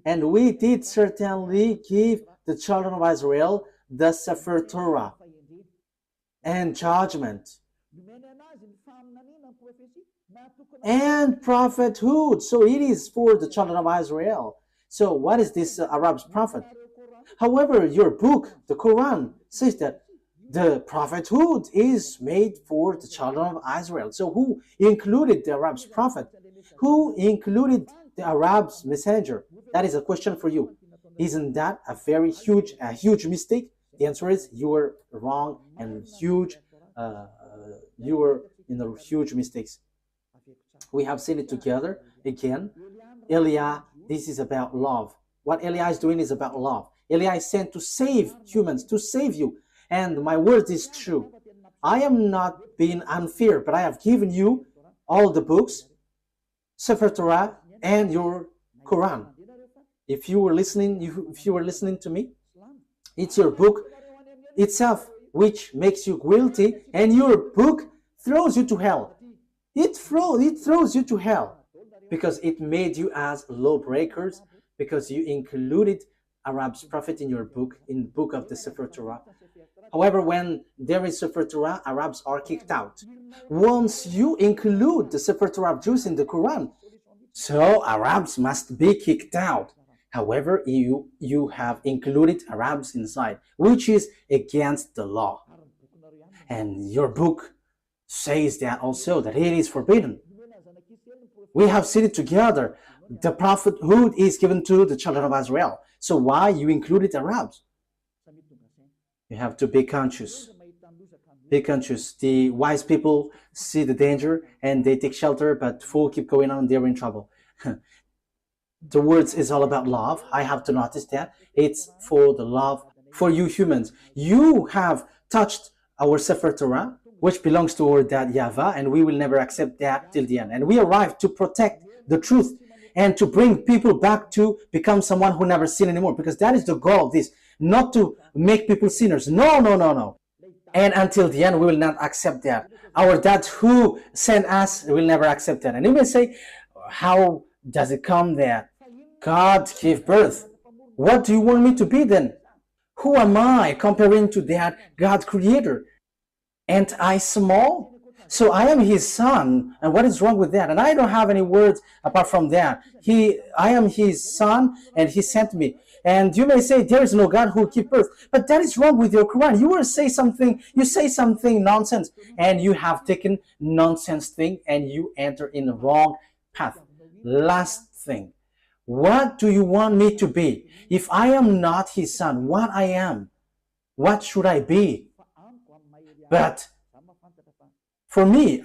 [SPEAKER 1] And we did certainly give the children of Israel the Sefer Torah and judgment and prophethood. So it is for the children of Israel. So what is this Arab's prophet? However, your book, the Quran, says that the prophethood is made for the children of Israel. So who included the Arab's prophet? Who included the Arab's messenger? That is a question for you. Isn't that a very huge mistake? The answer is you were wrong and huge. You were in the huge mistakes. We have seen it together again. Eliah, this is about love. What Eliah is doing is about love. Eliah is sent to save humans, to save you. And my word is true. I am not being unfair, but I have given you all the books, Sefer Torah, and your Quran. If you were listening to me, it's your book itself which makes you guilty, and your book throws you to hell. It throws you to hell because it made you as lawbreakers, because you included Arab's prophet in your book, in the book of the Sefer Torah. However, when there is Sefer Torah, Arabs are kicked out. Once you include the Sefer Torah of Jews in the Quran, so Arabs must be kicked out. However, you have included Arabs inside, which is against the law. And your book says that also, that it is forbidden. We have seen it together. The prophethood is given to the children of Israel. So why you included Arabs? You have to be conscious. Be conscious. The wise people see the danger and they take shelter, but fools keep going on, they're in trouble. The words is all about love. I have to notice that. It's for the love for you humans. You have touched our Sefer Torah, which belongs to our dad YAHVAH, and we will never accept that till the end. And we arrived to protect the truth and to bring people back to become someone who never sin anymore, because that is the goal of this, not to make people sinners. No. And until the end, we will not accept that. Our dad who sent us will never accept that. And you may say, how does it come that God gave birth? What do you want me to be then? Who am I comparing to that God creator? Ain't I small? So I am his son, and what is wrong with that? And I don't have any words apart from that. I am his son, and he sent me. And you may say there is no God who gives birth, but that is wrong with your Quran. You say something nonsense, and you have taken nonsense thing, and you enter in the wrong path. Last thing, what do you want me to be? If I am not his son, what I am? What should I be? But for me,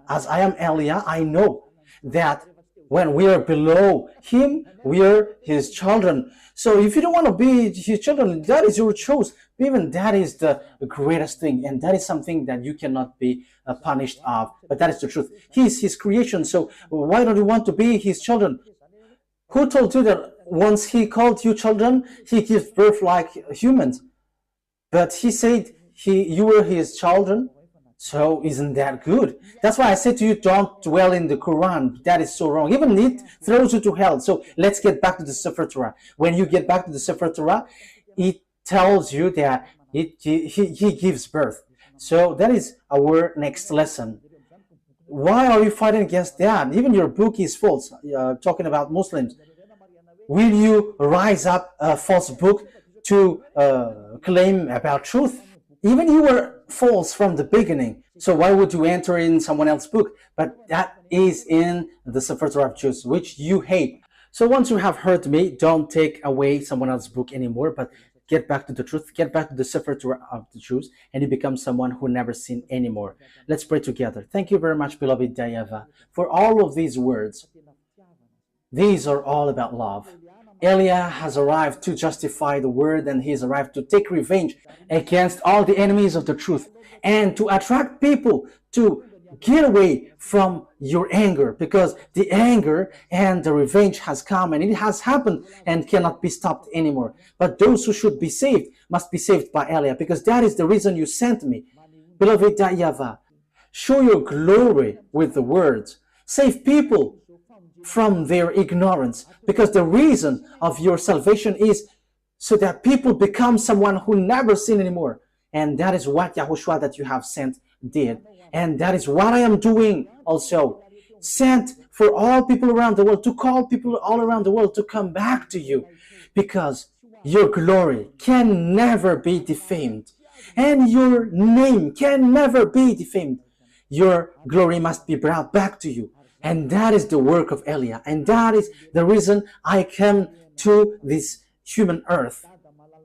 [SPEAKER 1] as I am Eliah, I know that when we are below him, we are his children. So if you don't want to be his children, that is your choice. Even that is the greatest thing, and that is something that you cannot be punished of. But that is the truth. He is his creation, so why don't you want to be his children? Who told you that once he called you children, he gives birth like humans? But he said you were his children. So isn't that good? That's why I said to you, don't dwell in the Quran. That is so wrong. Even it throws you to hell. So let's get back to the Sefer Torah. When you get back to the Sefer Torah, it tells you that he gives birth. So that is our next lesson. Why are you fighting against that? Even your book is false, talking about Muslims. Will you rise up a false book to claim about truth? Even you were false from the beginning, so why would you enter in someone else's book? But that is in the Sefer Torah of Jews, which you hate. So once you have heard me, don't take away someone else's book anymore, but get back to the truth, get back to the Sefer Torah of the Jews, and you become someone who never sinned anymore. Let's pray together. Thank you very much, beloved YAHVAH, for all of these words. These are all about love. Eliah has arrived to justify the word, and he has arrived to take revenge against all the enemies of the truth and to attract people to get away from your anger, because the anger and the revenge has come and it has happened and cannot be stopped anymore. But those who should be saved must be saved by Eliah, because that is the reason you sent me. Beloved YAHVAH, show your glory with the words. Save people from their ignorance, because the reason of your salvation is so that people become someone who never sin anymore. And that is what YAHOSHUAH that you have sent did. And that is what I am doing also. Sent for all people around the world, to call people all around the world to come back to you, because your glory can never be defamed and your name can never be defamed. Your glory must be brought back to you. And that is the work of Eliah. And that is the reason I came to this human earth,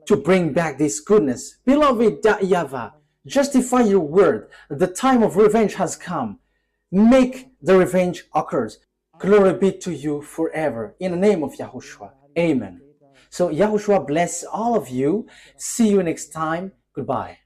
[SPEAKER 1] to bring back this goodness. Beloved YAHVAH, justify your word. The time of revenge has come. Make the revenge occurs. Glory be to you forever. In the name of YAHOSHUAH. Amen. So YAHOSHUAH bless all of you. See you next time. Goodbye.